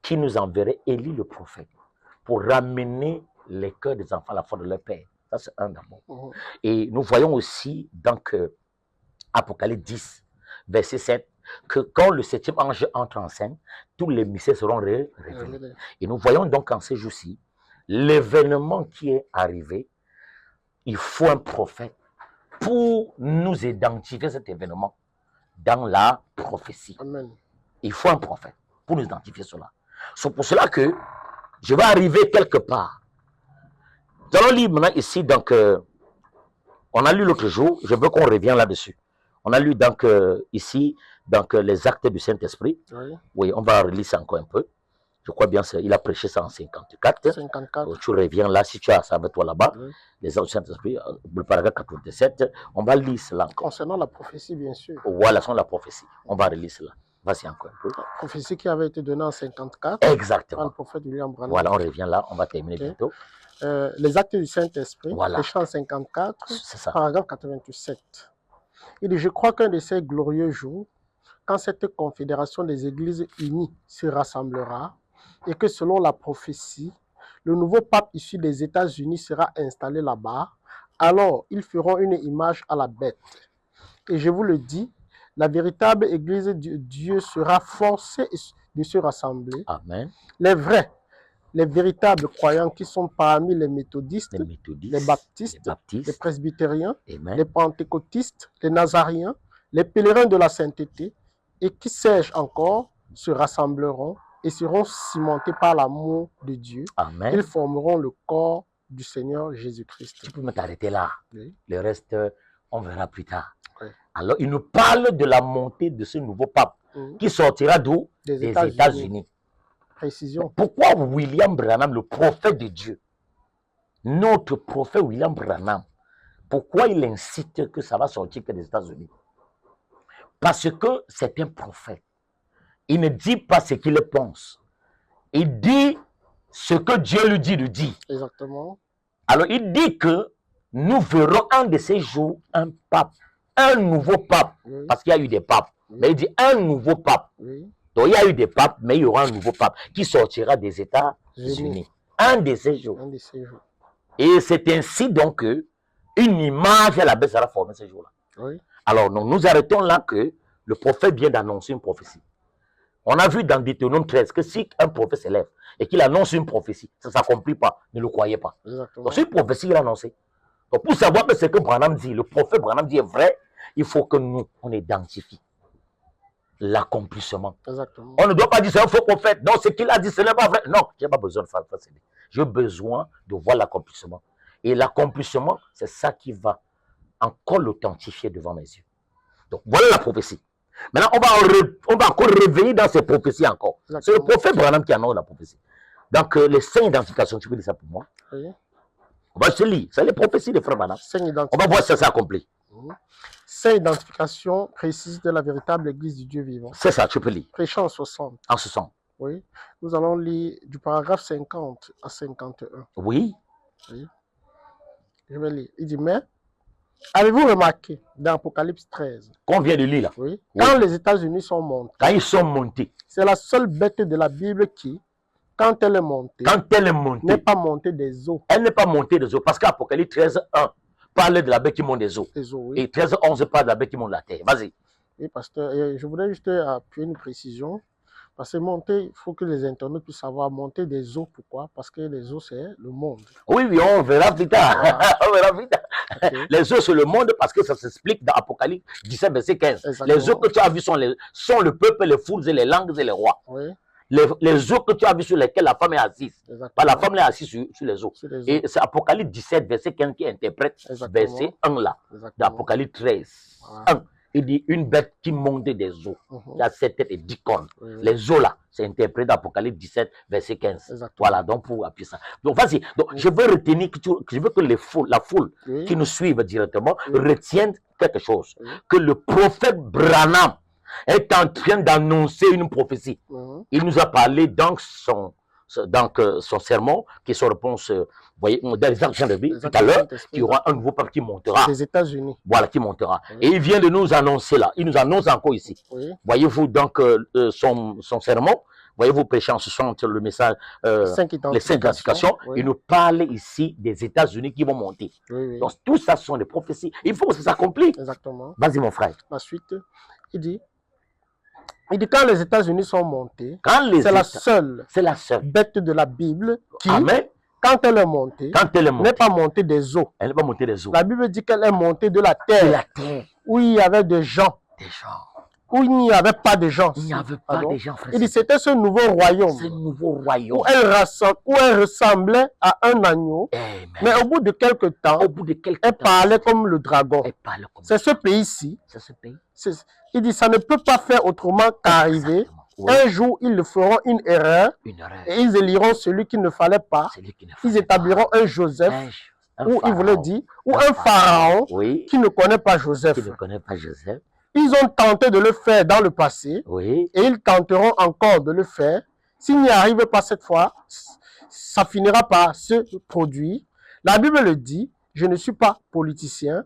qu'il nous enverrait Élie le prophète pour ramener les cœurs des enfants à la foi de leur père. Ça, c'est un d'abord. Et nous voyons aussi dans Apocalypse 10, verset 7, que quand le 7e ange entre en scène, tous les mystères seront révélés. Et nous voyons donc en ces jours-ci, l'événement qui est arrivé, il faut un prophète pour nous identifier cet événement dans la prophétie. Amen. Il faut un prophète pour nous identifier cela. C'est pour cela que je vais arriver quelque part. Nous allons lire maintenant ici, donc, on a lu l'autre jour, je veux qu'on revienne là-dessus. On a lu donc ici, donc, les actes du Saint-Esprit. Oui. Oui, on va relire ça encore un peu. Je crois bien qu'il a prêché ça en 54. 54. Tu reviens là, si tu as ça avec toi là-bas. Oui. Les actes du Saint-Esprit, le paragraphe 87. On va lire cela encore. Concernant la prophétie, bien sûr. Voilà, c'est la prophétie. On va relire cela. Vas-y encore un peu. Prophétie qui avait été donnée en 54. Exactement. Par le prophète William Branham. Voilà, on revient là, on va terminer bientôt. Les actes du Saint-Esprit, voilà. les chants 54, paragraphe 87. Il dit, je crois qu'un de ces glorieux jours, quand cette confédération des églises unies se rassemblera et que selon la prophétie, le nouveau pape issu des États-Unis sera installé là-bas, alors ils feront une image à la bête. Et je vous le dis, la véritable église de Dieu sera forcée de se rassembler. Amen. Les vrais, les véritables croyants qui sont parmi les méthodistes, les baptistes, les presbytériens, Amen. Les pentecôtistes, les nazariens, les pèlerins de la sainteté, et qui sais-je encore, se rassembleront et seront cimentés par l'amour de Dieu. Amen. Ils formeront le corps du Seigneur Jésus-Christ. Tu peux me t'arrêter là. Oui. Le reste, on verra plus tard. Oui. Alors, il nous parle de la montée de ce nouveau pape qui sortira d'où? Des États-Unis. Précision. Pourquoi William Branham, le prophète de Dieu, notre prophète William Branham, pourquoi il incite que ça va sortir que des États-Unis? Parce que c'est un prophète. Il ne dit pas ce qu'il pense. Il dit ce que Dieu lui dit de dire. Exactement. Alors, il dit que nous verrons un de ces jours un pape, un nouveau pape, oui. Parce qu'il y a eu des papes. Oui. Mais il dit un nouveau pape. Oui. Donc, il y a eu des papes, mais il y aura un nouveau pape qui sortira des États-Unis. Un de ces jours. Un de ces jours. Et c'est ainsi donc que une image à la baisse sera formée ce jour-là. Oui. Alors, nous arrêtons là que le prophète vient d'annoncer une prophétie. On a vu dans Deutéronome 13 que si un prophète s'élève et qu'il annonce une prophétie, ça ne s'accomplit pas, ne le croyez pas. Exactement. Donc, c'est une prophétie qu'il a annoncée. Donc, pour savoir que ce que Branham dit, le prophète Branham dit est vrai, il faut que nous, on identifie l'accomplissement. Exactement. On ne doit pas dire c'est un faux prophète. Non, ce qu'il a dit, ce n'est pas vrai. Non, je n'ai pas besoin de faire ça. J'ai besoin de voir l'accomplissement. Et l'accomplissement, c'est ça qui va encore l'authentifier devant mes yeux. Donc, voilà la prophétie. Maintenant, on va encore revenir dans ces prophéties encore. C'est le prophète Branham qui annonce la prophétie. Donc, les 5 identifications, tu peux dire ça pour moi? Oui. On va se lire. C'est les prophéties des frères Branham. On va voir si ça s'accomplit. 5 identifications précises de la véritable église du Dieu vivant. C'est ça, tu peux lire. Prêchant en 60. En 60. Oui. Nous allons lire du paragraphe 50 à 51. Oui. Oui. Je vais lire. Il dit, mais avez-vous remarqué dans Apocalypse 13 qu'on vient de lire là? Oui. Quand les États-Unis sont montés. Quand ils sont montés. C'est la seule bête de la Bible qui, quand elle est montée, n'est pas montée des eaux. Elle n'est pas montée des eaux. Parce qu'Apocalypse 13, 1 parle de la bête qui monte des eaux. Oui. Et 13, 11 parle de la bête qui monte la terre. Vas-y. Oui, pasteur, je voudrais juste appuyer une précision. Parce que monter, il faut que les internautes puissent savoir monter des eaux. Pourquoi? Parce que les eaux, c'est le monde. Oui, on verra plus tard. Voilà. On verra plus tard. Okay. Les eaux, c'est le monde parce que ça s'explique dans Apocalypse 17, verset 15. Exactement. Les eaux que tu as vues sont le peuple, les foules et les langues et les rois. Oui. Les eaux que tu as vues sur lesquelles la femme est assise. Pas la femme est assise sur les eaux. Et c'est Apocalypse 17, verset 15 qui interprète verset 1 là. D'Apocalypse 13. Voilà. 1. Il dit une bête qui monte des eaux, qui a 7 têtes et 10 cornes. Oui. Les eaux là, c'est interprété dans Apocalypse 17, verset 15. Exactement. Voilà, donc pour appuyer ça. Donc vas-y, donc, je veux retenir que je veux que la foule qui nous suivent directement retienne quelque chose. Que le prophète Branham est en train d'annoncer une prophétie. Il nous a parlé dans son sermon, qui est son réponse, vous voyez, dans les actes de vie, tout à l'heure, qu'il y aura un nouveau pape qui montera. Des États-Unis. Voilà, qui montera. Et il vient de nous annoncer là. Il nous annonce encore ici. Voyez-vous donc son sermon, voyez-vous prêcher en ce sens le message, les 5 identifications. Il nous parle ici des États-Unis qui vont monter. Donc tout ça sont des prophéties. Il faut que ça s'accomplisse. Exactement. Vas-y mon frère. La suite, il dit quand les États-Unis sont montés, c'est la seule bête de la Bible qui, quand elle est montée, n'est pas montée des eaux. Elle n'est pas montée des eaux. La Bible dit qu'elle est montée de la terre. De la terre. Où il y avait des gens. Des gens. Où il n'y avait pas de gens. Il n'y avait pas de gens, frère. Il dit c'était ce nouveau royaume. Ce nouveau royaume. Où elle ressemblait à un agneau. Amen. Mais au bout de quelques temps, elle parlait comme le dragon. C'est ce pays-ci. C'est ce pays. Il dit ça ne peut pas faire autrement qu'arriver. Un jour, ils le feront une erreur. Et ils éliront celui qu'il ne fallait pas. Ils établiront un Joseph. Ou il voulait dire, ou un pharaon qui ne connaît pas Joseph. Qui ne connaît pas Joseph. Ils ont tenté de le faire dans le passé. Oui. Et ils tenteront encore de le faire. S'ils n'y arrivent pas cette fois, ça finira par se produire. La Bible le dit, je ne suis pas politicien.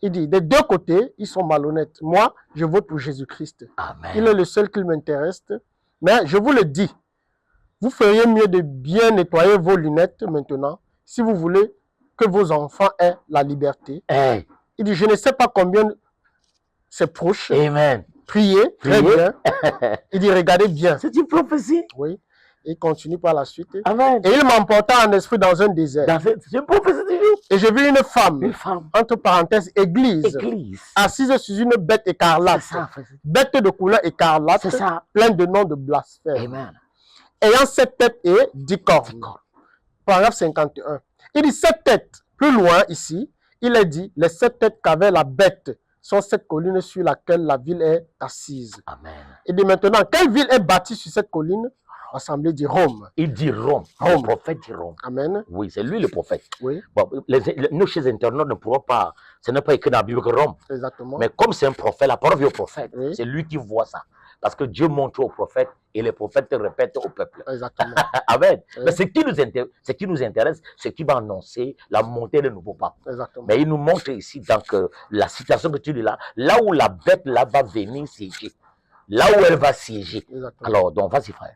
Il dit, des deux côtés, ils sont malhonnêtes. Moi, je vote pour Jésus-Christ. Il est le seul qui m'intéresse. Mais je vous le dis, vous feriez mieux de bien nettoyer vos lunettes maintenant si vous voulez que vos enfants aient la liberté. Hey. Il dit, je ne sais pas combien c'est proche. Amen. Priez, très bien. Il dit, regardez bien. C'est une prophétie. Oui. Il continue par la suite. Amen. Et il m'emporta en esprit dans un désert. C'est une prophétie du jour. Et je vis une femme, entre parenthèses, église, assise sur une bête écarlate. Bête de couleur écarlate, pleine de noms de blasphème. Amen. Ayant 7 têtes et 10 cornes. Paragraphe 51. Il dit 7 têtes. Plus loin ici, il est dit, les 7 têtes qu'avait la bête sont 7 collines sur laquelle la ville est assise. Amen. Il dit maintenant, quelle ville est bâtie sur cette colline? L'Assemblée dit Rome. Il dit Rome. Le prophète dit Rome. Amen. Oui, c'est lui le prophète. Oui. Bon, nous, chez les internautes, ne pourront pas. Ce n'est pas écrit dans la Bible que Rome. Exactement. Mais comme c'est un prophète, la parole vient au prophète. Oui. C'est lui qui voit ça. Parce que Dieu montre au prophète et les prophètes répètent au peuple. Exactement. Amen. Oui. Mais ce qui nous intéresse, c'est qui va annoncer la montée des nouveaux papes. Exactement. Mais il nous montre ici, donc, la situation que tu dis là où la bête là va venir siéger. Là où elle va siéger. Exactement. Alors, donc, vas-y, frère.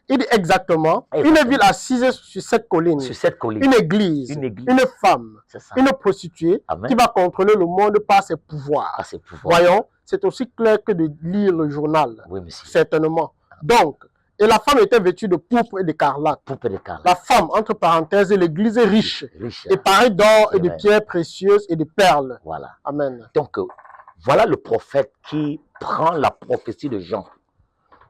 Il dit exactement, une ville assise sur cette colline. Sur cette colline. Une église. Une femme. Une prostituée. Amen. Qui va contrôler le monde par ses pouvoirs. Par ses pouvoirs. Voyons, c'est aussi clair que de lire le journal. Oui, monsieur. Certainement. Donc, et la femme était vêtue de pourpre et d'écarlate. Pourpre et d'écarlate. La femme, entre parenthèses, et l'église est riche. Et parée d'or et de pierres précieuses et de perles. Voilà. Amen. Donc, voilà le prophète qui prend la prophétie de Jean.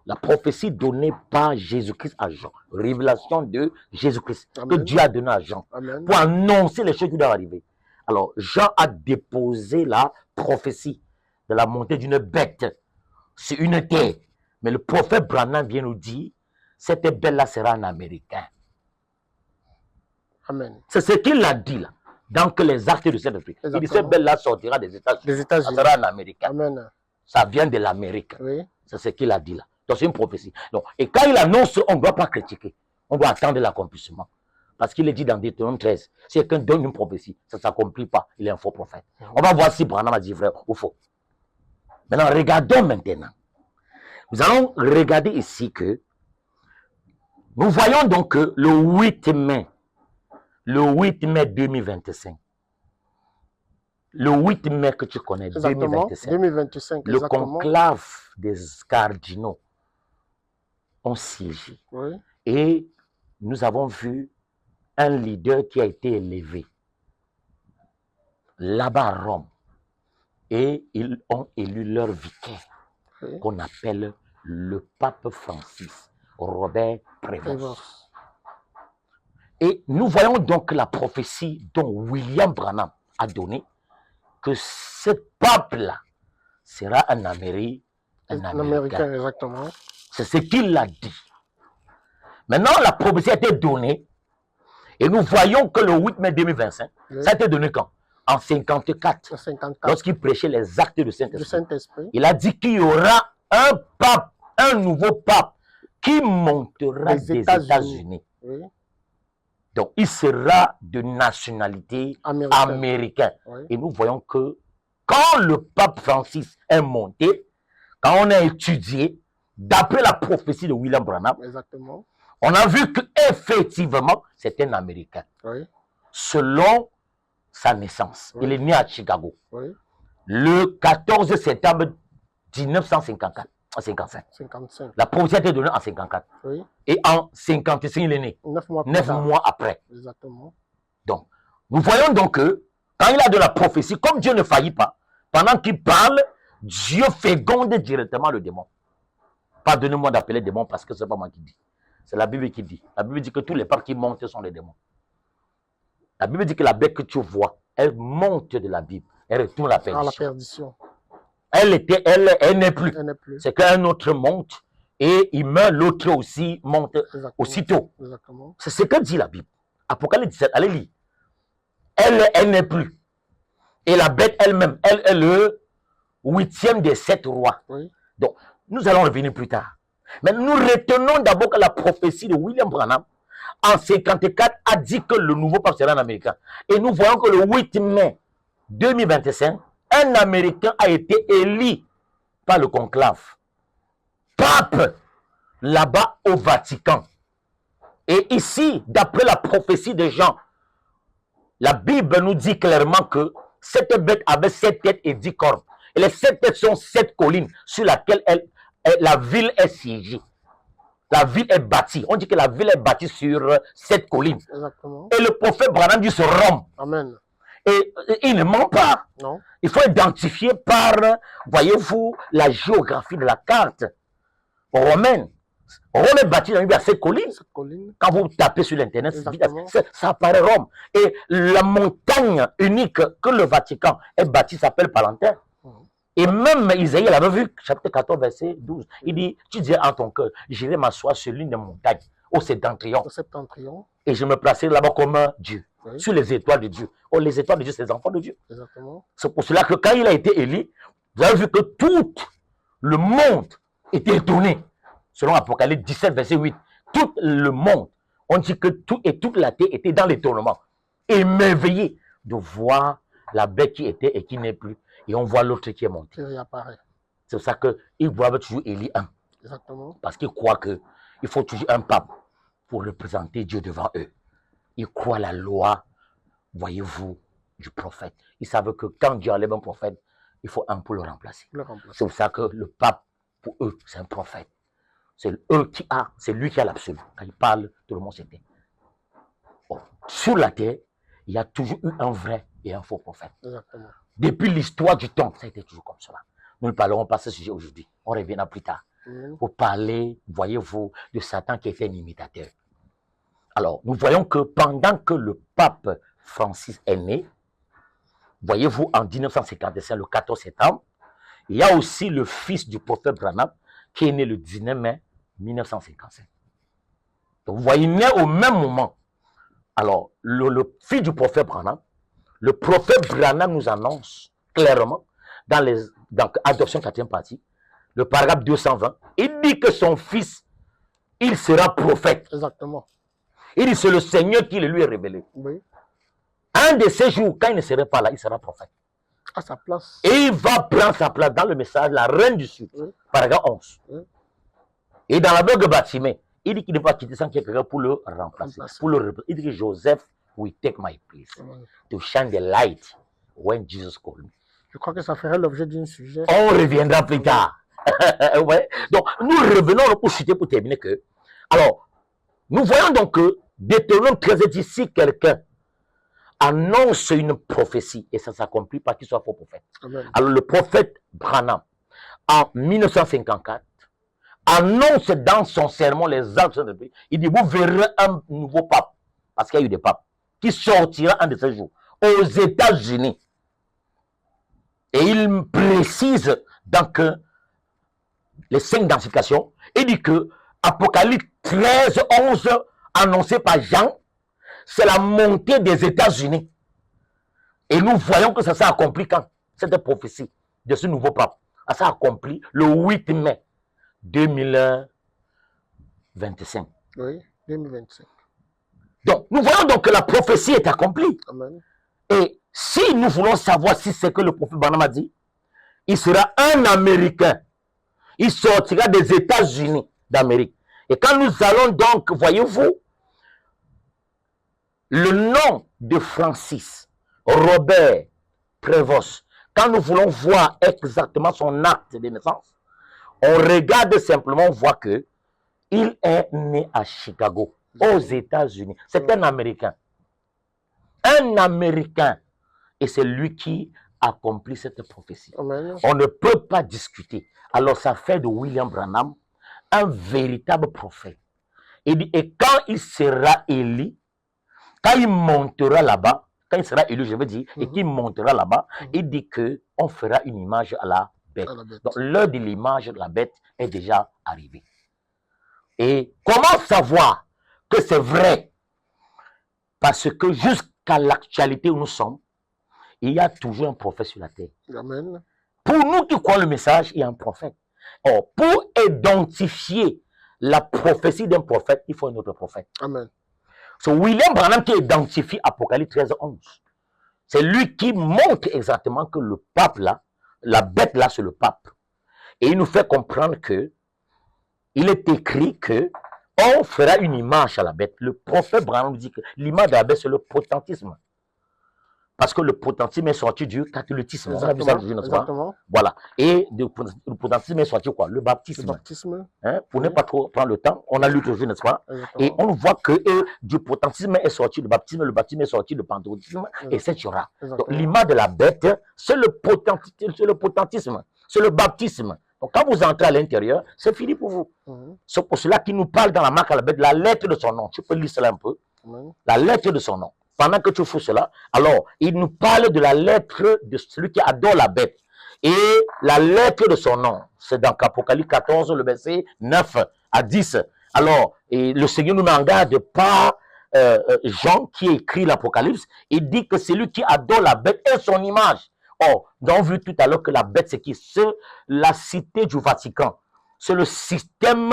La prophétie donnée par Jésus-Christ à Jean. Révélation de Jésus-Christ que Dieu a donné à Jean. Amen. Pour annoncer les choses qui doivent arriver. Alors, Jean a déposé la prophétie de la montée d'une bête sur une terre. Mais le prophète Branham vient nous dire, cette bête-là sera un Américain. Amen. C'est ce qu'il a dit là, dans les actes de Saint-Esprit. Il dit, cette bête-là sortira des États-Unis. Ça sera un Américain. Amen. Ça vient de l'Amérique. Oui. C'est ce qu'il a dit là. Donc c'est une prophétie. Donc, et quand il annonce, on ne doit pas critiquer. On doit attendre l'accomplissement. Parce qu'il est dit dans Deutéronome 13, si quelqu'un donne une prophétie, ça ne s'accomplit pas, il est un faux prophète. On va voir si Branham a dit vrai ou faux. Maintenant, regardons maintenant. Nous allons regarder ici que nous voyons donc que le 8 mai 2025, le 8 mai que tu connais, 2025, le conclave des cardinaux ont siégé. Oui. Et nous avons vu un leader qui a été élevé là-bas à Rome. Et ils ont élu leur vicaire, oui, qu'on appelle le pape Francis, Robert Prévost. Et nous voyons donc la prophétie dont William Branham a donné, que ce pape-là sera un Américain. Exactement. C'est ce qu'il a dit. Maintenant, la prophétie a été donnée et nous voyons que le 8 mai 2025, oui, ça a été donné quand? En 54. Lorsqu'il prêchait les actes de Saint-Esprit. Il a dit qu'il y aura un pape, un nouveau pape qui montera des États-Unis. Oui. Donc, il sera de nationalité américaine. Oui. Et nous voyons que quand le pape Francis est monté, quand on a étudié, d'après la prophétie de William Branham, exactement, on a vu qu'effectivement, c'est un Américain. Oui. Selon sa naissance. Oui. Il est né à Chicago. Oui. Le 14 septembre 1955. 55. La prophétie a été donnée en 54. Oui. Et en 55, il est né. 9 mois après. Exactement. Donc, nous voyons donc que quand il a de la prophétie, comme Dieu ne faillit pas, pendant qu'il parle, Dieu féconde directement le démon. Pardonnez-moi d'appeler démon parce que ce n'est pas moi qui dis. C'est la Bible qui dit. La Bible dit que tous les papes qui montent sont des démons. La Bible dit que la bête que tu vois, elle monte de la Bible. Elle retourne à la perdition. Elle n'est plus. C'est qu'un autre monte et il meurt, l'autre aussi monte. Exactement. Aussitôt. C'est ce que dit la Bible. Apocalypse 17, allez lire. Elle n'est plus. Et la bête elle-même, elle est le 8e des 7 rois. Oui. Donc, nous allons revenir plus tard. Mais nous retenons d'abord que la prophétie de William Branham, en 54, a dit que le nouveau pape serait un Américain. Et nous voyons que le 8 mai 2025, un Américain a été élu par le conclave pape là-bas au Vatican. Et ici, d'après la prophétie de Jean, la Bible nous dit clairement que cette bête avait 7 têtes et 10 cornes. Et les 7 têtes sont 7 collines sur lesquelles la ville est siégée. La ville est bâtie. On dit que la ville est bâtie sur 7 collines. Exactement. Et le prophète Branham dit c'est Rome. Amen. Et il ne ment pas. Non. Il faut identifier par, voyez-vous, la géographie de la carte romaine. Rome est bâtie dans une 7 collines. Quand vous tapez sur l'internet, ça apparaît Rome. Et la montagne unique que le Vatican est bâtie s'appelle Palantin. Et même Isaïe l'avait vu, chapitre 14, verset 12. Il dit, tu disais en ton cœur, j'irai m'asseoir sur l'une des montagnes, au septentrion. Et je me placerai là-bas comme Dieu, oui, sur les étoiles de Dieu. Oh, les étoiles de Dieu, c'est les enfants de Dieu. C'est pour cela que quand il a été élu, vous avez vu que tout le monde était étonné. Selon Apocalypse 17, verset 8. Tout le monde, on dit que tout et toute la terre était dans l'étonnement. Émerveillé de voir la bête qui était et qui n'est plus. Et on voit l'autre qui est monté. C'est pour ça qu'ils voient toujours Élie 1. Exactement. Parce qu'ils croient qu'il faut toujours un pape pour représenter Dieu devant eux. Ils croient à la loi, voyez-vous, du prophète. Ils savent que quand Dieu enlève un prophète, il faut un pour le remplacer. C'est pour ça que le pape, pour eux, c'est un prophète. C'est lui qui a l'absolu. Quand il parle, tout le monde s'éteint. Bon, sur la terre, il y a toujours eu un vrai et un faux prophète. Exactement. Depuis l'histoire du temps, ça a été toujours comme cela. Nous ne parlerons pas de ce sujet aujourd'hui. On reviendra plus tard. Pour parler, voyez-vous, de Satan qui était un imitateur. Alors, nous voyons que pendant que le pape Francis est né, voyez-vous, en 1955, le 14 septembre, il y a aussi le fils du prophète Branham qui est né le 19 mai 1955. Donc, vous voyez, il naît au même moment. Alors, le fils du prophète Branham, le prophète Branham nous annonce clairement dans Adoption 4e partie, le paragraphe 220, il dit que son fils, il sera prophète. Exactement. Il dit c'est le Seigneur qui le lui est révélé. Oui. Un de ces jours, quand il ne serait pas là, il sera prophète. À sa place. Et il va prendre sa place dans le message, la reine du Sud, oui, paragraphe 11. Oui. Et dans la Bible Batimée, il dit qu'il ne va pas quitter sans quelqu'un pour le remplacer. Il dit que Joseph will take my place to shine the light when Jesus called me. Je crois que ça ferait l'objet d'un sujet. On reviendra plus tard. Ouais. Donc, nous revenons pour citer, pour terminer que. Alors, nous voyons donc que Deutéronome 13 dit si quelqu'un annonce une prophétie et ça s'accomplit pas qu'il soit faux prophète. Amen. Alors, le prophète Branham, en 1954, annonce dans son sermon les actes de pays. Il dit, vous verrez un nouveau pape, parce qu'il y a eu des papes, qui sortira un de ces jours aux États-Unis. Et il précise donc les 5 densifications. Il dit que Apocalypse 13, 11, annoncé par Jean, c'est la montée des États-Unis. Et nous voyons que ça s'est accompli quand cette prophétie de ce nouveau pape, ça s'est accompli le 8 mai 2025. Oui, 2025. Donc, nous voyons donc que la prophétie est accomplie. Amen. Et si nous voulons savoir si c'est que le prophète Branham a dit, il sera un Américain. Il sortira des États-Unis d'Amérique. Et quand nous allons donc, voyez-vous, le nom de Francis Robert Prévost, quand nous voulons voir exactement son acte de naissance, on regarde simplement, on voit que il est né à Chicago, aux États-Unis. C'est un Américain. Un Américain. Et c'est lui qui accomplit cette prophétie. Amen. On ne peut pas discuter. Alors ça fait de William Branham un véritable prophète. Et quand il sera élu, quand il montera là-bas, quand il sera élu, je veux dire, et qu'il montera là-bas, il dit qu'on fera une image à la bête. Donc l'heure de l'image de la bête est déjà arrivée. Et comment savoir que c'est vrai? Parce que jusqu'à l'actualité où nous sommes, il y a toujours un prophète sur la terre. Amen. Pour nous qui croyons le message, il y a un prophète. Or, pour identifier la prophétie d'un prophète, il faut un autre prophète. Amen. C'est William Branham qui identifie Apocalypse 13, 11. C'est lui qui montre exactement que le pape là, la bête là, c'est le pape. Et il nous fait comprendre que il est écrit que on fera une image à la bête. Le prophète Branham dit que l'image de la bête, c'est le potentisme. Parce que le potentisme est sorti du catholicisme. On a vu ça aujourd'hui, n'est-ce pas? Voilà. Et le potentisme est sorti quoi? Le baptisme. Le baptisme. Hein? Pour ne pas trop prendre le temps, on a lu toujours, n'est-ce pas? Exactement. Et on voit que du potentisme est sorti le baptisme est sorti le pentecôtisme, etc. Donc l'image de la bête, c'est le potentisme, c'est le baptisme. Donc quand vous entrez à l'intérieur, c'est fini pour vous. C'est pour cela qu'il nous parle dans la marque à la bête, la lettre de son nom. Tu peux lire cela un peu. La lettre de son nom. Pendant que tu fais cela, alors, il nous parle de la lettre de celui qui adore la bête. Et la lettre de son nom, c'est dans Apocalypse 14, le verset 9 à 10. Alors, et le Seigneur nous met en garde par Jean qui écrit l'Apocalypse. Il dit que c'est lui qui adore la bête et son image. Or, nous avons vu tout à l'heure que la bête, c'est qui? C'est la cité du Vatican. C'est le système,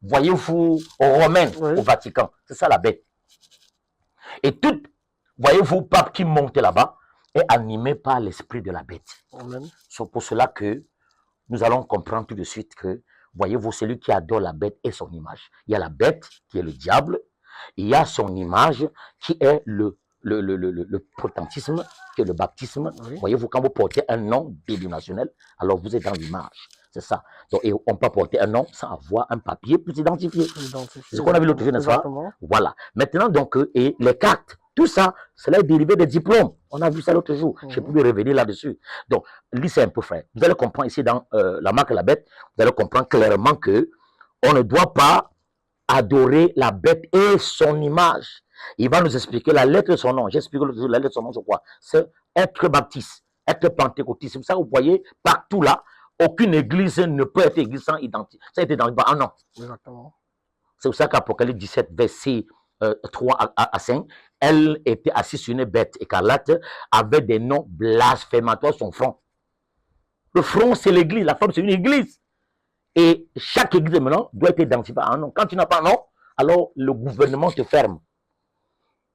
voyez-vous, romain au Vatican. C'est ça la bête. Et tout, voyez-vous, pape qui monte là-bas est animé par l'esprit de la bête. C'est pour cela que nous allons comprendre tout de suite que, voyez-vous, celui qui adore la bête et son image. Il y a la bête qui est le diable, il y a son image qui est le potentisme, qui est le baptisme. Voyez-vous, quand vous portez un nom dénominationnel, alors vous êtes dans l'image. C'est ça. Donc, et on peut porter un nom sans avoir un papier pour s'identifier. C'est ce qu'on a vu l'autre jour, n'est-ce pas? Voilà. Maintenant, donc, et les cartes, tout ça, cela est dérivé des diplômes. On a vu ça l'autre jour. Je peux revenir là-dessus. Donc, lisez un peu, frère. Vous allez comprendre ici dans la marque de la bête, vous allez comprendre clairement que on ne doit pas adorer la bête et son image. Il va nous expliquer la lettre de son nom. J'explique l'autre jour, la lettre de son nom, c'est quoi? C'est être baptiste, être pentecôtiste. C'est pour ça que vous voyez partout là, aucune église ne peut être église sans identité. Ça a été dans le bas. Ah non. Exactement. C'est pour ça qu'Apocalypse 17, verset 3 à 5, elle était assise sur une bête écarlate avec des noms blasphématoires sur son front. Le front, c'est l'église. La femme, c'est une église. Et chaque église maintenant doit être identifiée par un nom. Quand tu n'as pas un nom, alors le gouvernement te ferme.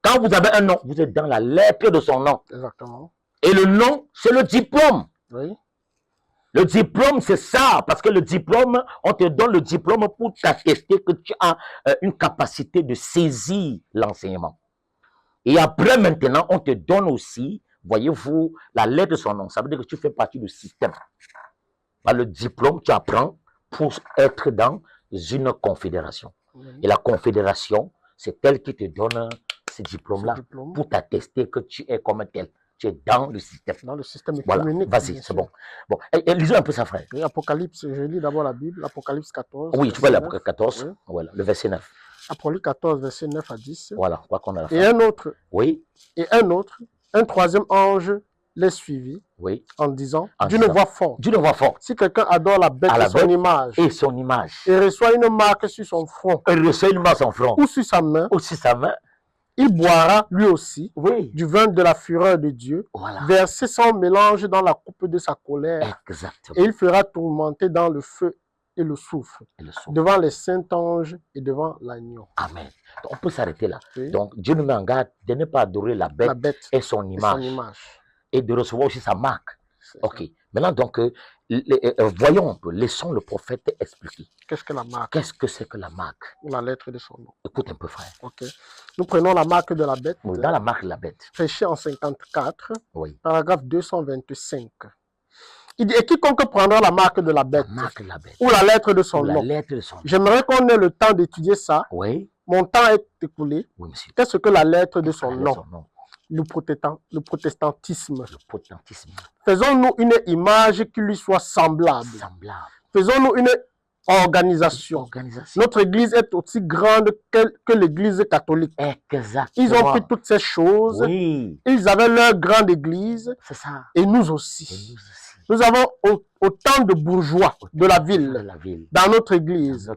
Quand vous avez un nom, vous êtes dans la lettre de son nom. Exactement. Et le nom, c'est le diplôme. Oui. Le diplôme, c'est ça, parce que le diplôme, on te donne le diplôme pour t'attester que tu as une capacité de saisir l'enseignement. Et après, maintenant, on te donne aussi, voyez-vous, la lettre de son nom. Ça veut dire que tu fais partie du système. Le diplôme, tu apprends pour être dans une confédération. Et la confédération, c'est elle qui te donne ce diplôme-là pour t'attester que tu es comme tel. Tu es dans le système. Dans le système économique. Voilà. Vas-y, c'est bon. Bon, lisons un peu ça, frère. Et Apocalypse, je lis d'abord la Bible, Apocalypse 14. Oui, tu vois l'Apocalypse 14, oui. Voilà, le verset 9. Apocalypse 14, verset 9 à 10. Voilà, quoi qu'on a la fin. Et un autre. Oui. Et un troisième ange les suivit, oui, en disant, d'une voix forte. D'une voix forte. Si quelqu'un adore la bête et son image. Et son image. Et reçoit une marque sur son front. Et reçoit une marque sur son front. Ou sur sa main. Ou sur sa main. Il boira, lui aussi, oui, du vin de la fureur de Dieu, voilà, versé sans mélange dans la coupe de sa colère. Exactement. Et il fera tourmenter dans le feu et le soufre, devant les saints anges et devant l'agneau. Amen. Donc, on peut s'arrêter là. Oui. Donc, Dieu nous met en garde de ne pas adorer la bête et son image. Et de recevoir aussi sa marque. Ok. Maintenant, donc, voyons un peu, laissons le prophète expliquer. Qu'est-ce que la marque? Qu'est-ce que c'est que la marque? La lettre de son nom. Écoute un peu, frère. Ok. Nous prenons la marque de la bête. Oui, dans la marque de la bête. Prêché en 54, oui, paragraphe 225. Il dit, et quiconque prendra la marque de la bête, ou la lettre de son nom. J'aimerais qu'on ait le temps d'étudier ça. Oui. Mon temps est écoulé. Oui, monsieur. Qu'est-ce que la lettre de son nom? Le protestantisme. Le protestantisme. Faisons-nous une image qui lui soit semblable. Faisons-nous une organisation. Notre église est aussi grande que l'église catholique. Exactement. Ils ont fait toutes ces choses. Oui. Ils avaient leur grande église. C'est ça. Et nous aussi. Nous avons autant de bourgeois de la ville dans notre église.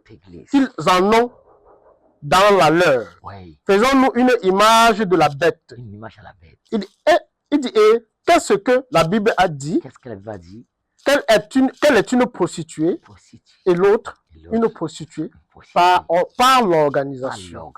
Qu'ils en ont dans la leur. Oui. Faisons-nous une image de la bête. Une image à la bête. Il dit, et qu'est-ce que la Bible a dit? Qu'est-ce qu'elle va dire? Quelle est une prostituée et l'autre une prostituée par l'organisation.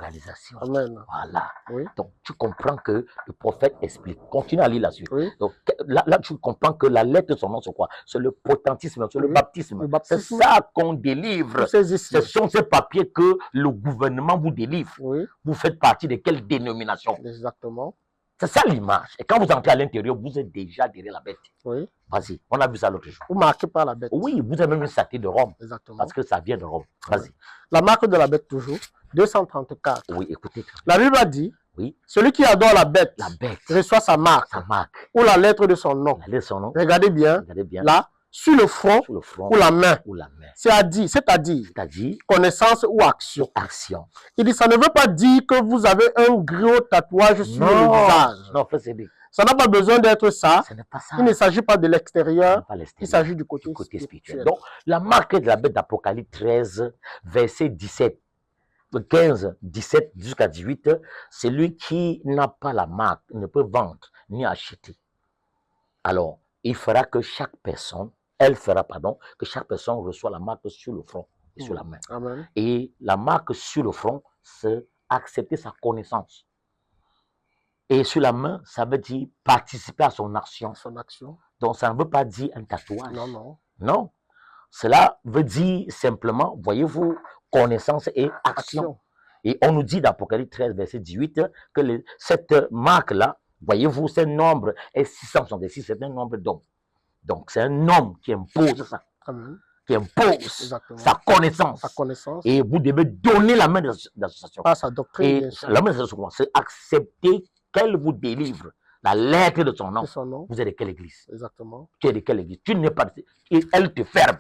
Amen. Voilà. Oui. Donc, tu comprends que le prophète explique. Continue à lire la suite. Oui. Donc, là, tu comprends que la lettre de son nom, c'est quoi? C'est le protestantisme, c'est le baptisme. C'est ça qu'on délivre. Ce sont ces papiers que le gouvernement vous délivre. Oui. Vous faites partie de quelle dénomination? Exactement. C'est ça l'image. Et quand vous entrez à l'intérieur, vous êtes déjà derrière la bête. Oui. Vas-y, on a vu ça l'autre jour. Vous marquez par la bête. Oui, vous avez même une statue de Rome. Exactement. Parce que ça vient de Rome. Vas-y. La marque de la bête toujours, 234. Oui, écoutez. La Bible a dit, oui, celui qui adore la bête reçoit sa marque. Sa marque. Ou la lettre de son nom. La lettre de son nom. Regardez bien. Là, sur le front, ou la main. C'est-à-dire connaissance ou action. Action. Il dit, ça ne veut pas dire que vous avez un gros tatouage sur le visage. Non, c'est dit. Ça n'a pas besoin d'être ça. Ce n'est pas ça. Il ne s'agit pas de l'extérieur. Il s'agit du côté spirituel. Donc, la marque de la bête d'Apocalypse 13, verset 17, 15, 17 jusqu'à 18, celui qui n'a pas la marque ne peut vendre ni acheter. Alors, il fera que chaque personne, que chaque personne reçoit la marque sur le front et sur la main. Amen. Et la marque sur le front, c'est accepter sa connaissance. Et sur la main, ça veut dire participer à son action. Donc, ça ne veut pas dire un tatouage. Non. Cela veut dire simplement, voyez-vous, connaissance et action. Et on nous dit dans Apocalypse 13, verset 18, que cette marque-là, voyez-vous, ce nombre est 666, c'est un nombre d'hommes. Donc, c'est un homme qui impose ça. Amen. Qui impose sa connaissance. Et vous devez donner la main d'association. Pas sa doctrine. Et la main d'association, c'est accepter qu'elle vous délivre la lettre de son nom. Vous êtes de quelle église? Exactement. Tu es de quelle église? Tu n'es pas. Et elle te ferme.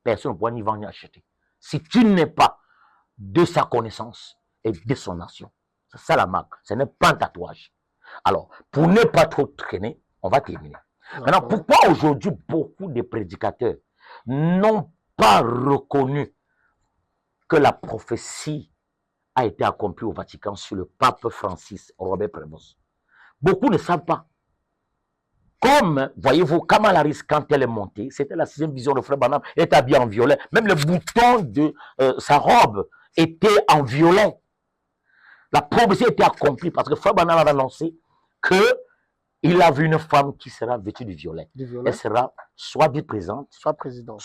Personne ne pourra ni vendre ni acheter. Si tu n'es pas de sa connaissance et de son action. C'est ça la marque. Ce n'est pas un tatouage. Alors, pour ne pas trop traîner, on va terminer. Maintenant, pourquoi aujourd'hui beaucoup de prédicateurs n'ont pas reconnu que la prophétie a été accomplie au Vatican sur le pape Francis Robert Prévost? Beaucoup ne savent pas. Comme, voyez-vous, Kamala Harris, quand elle est montée, c'était la 6e vision de Frère Branham, elle était habillée en violet. Même le bouton de sa robe était en violet. La prophétie était accomplie parce que Frère Branham avait annoncé qu'il a vu une femme qui sera vêtue de violet. Elle sera soit vice-présidente, soit présidente.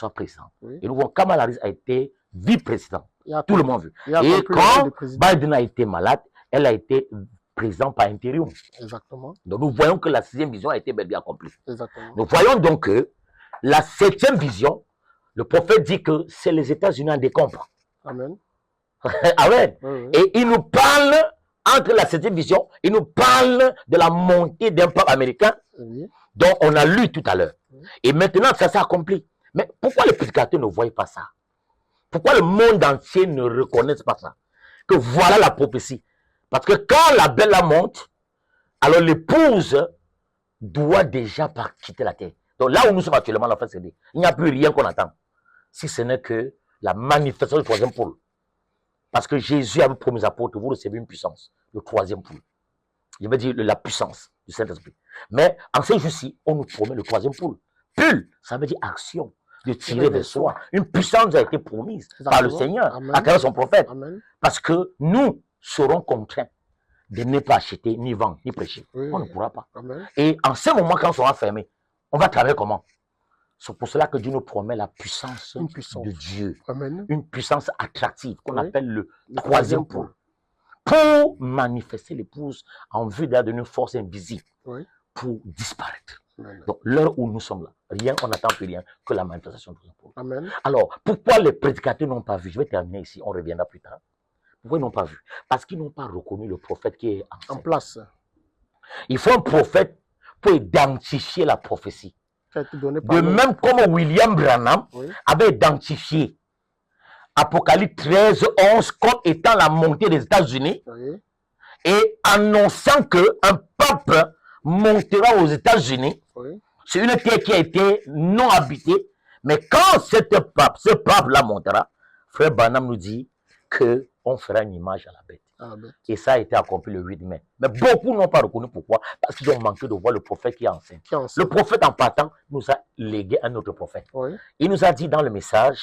Oui. Et nous voyons Kamala Harris a été vice-présidente. Tout le monde a vu. Et quand Biden a été malade, elle a été président par intérim. Exactement. Donc nous voyons que la 6e vision a été bien accomplie. Exactement. Nous voyons donc que la 7e vision, le prophète dit que c'est les États-Unis en décombre. Amen. Amen. Oui. Et il nous parle, entre la 7e vision, il nous parle de la montée d'un peuple américain, dont on a lu tout à l'heure. Et maintenant, ça s'est accompli. Mais pourquoi les prédicateurs ne voient pas ça? Pourquoi le monde entier ne reconnaît pas ça? Que voilà la prophétie. Parce que quand la belle la monte, alors l'épouse doit déjà quitter la terre. Donc là où nous sommes actuellement, la fin c'est dit, il n'y a plus rien qu'on attend. Si ce n'est que la manifestation du 3e pôle. Parce que Jésus avait promis aux apôtres, vous recevez une puissance, le 3e pôle. Je veux dire la puissance du Saint-Esprit. Mais en ces jours-ci, on nous promet le 3e pôle. Pôle, ça veut dire action, de tirer vers soi. Une puissance nous a été promise par le Seigneur, à travers son prophète. Amen. Parce que nous serons contraints de ne pas acheter, ni vendre, ni prêcher. On ne pourra pas. Amen. Et en ce moment, quand on sera fermé, on va travailler comment? C'est pour cela que Dieu nous promet la puissance de Dieu. Amen. Une puissance attractive qu'on appelle le 3e pôle. Pour manifester l'épouse en vue d'avoir une force invisible pour disparaître. Amen. Donc, l'heure où nous sommes là, rien, on n'attend plus rien que la manifestation du 3e pôle. Amen. Alors, pourquoi les prédicateurs n'ont pas vu? Je vais terminer ici, on reviendra plus tard. Pourquoi ils n'ont pas vu? Parce qu'ils n'ont pas reconnu le prophète qui est en place. Il faut un prophète pour identifier la prophétie. De même comme William Branham avait identifié Apocalypse 13, 11 comme étant la montée des États-Unis et annonçant qu'un peuple montera aux États-Unis sur une terre qui a été non habitée. Mais quand ce peuple-là montera, Frère Branham nous dit qu'on fera une image à la bête. Et ça a été accompli le 8 mai. Mais beaucoup n'ont pas reconnu pourquoi. Parce qu'ils ont manqué de voir le prophète qui est enceint. Le prophète, en partant, nous a légué un autre prophète. Il nous a dit dans le message,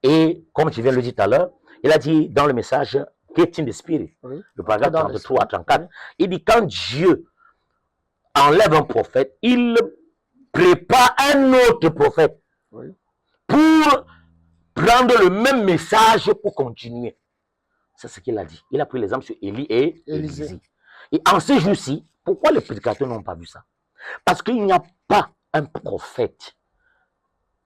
et comme tu viens de le dire tout à l'heure, il a dit dans le message, Get in the Spirit, le paragraphe 33 à 34, il dit quand Dieu enlève un prophète, il prépare un autre prophète pour prendre le même message pour continuer. C'est ce qu'il a dit. Il a pris l'exemple sur Élie et Élisée. Et en ces jours-ci, pourquoi les prédicateurs n'ont pas vu ça? Parce qu'il n'y a pas un prophète.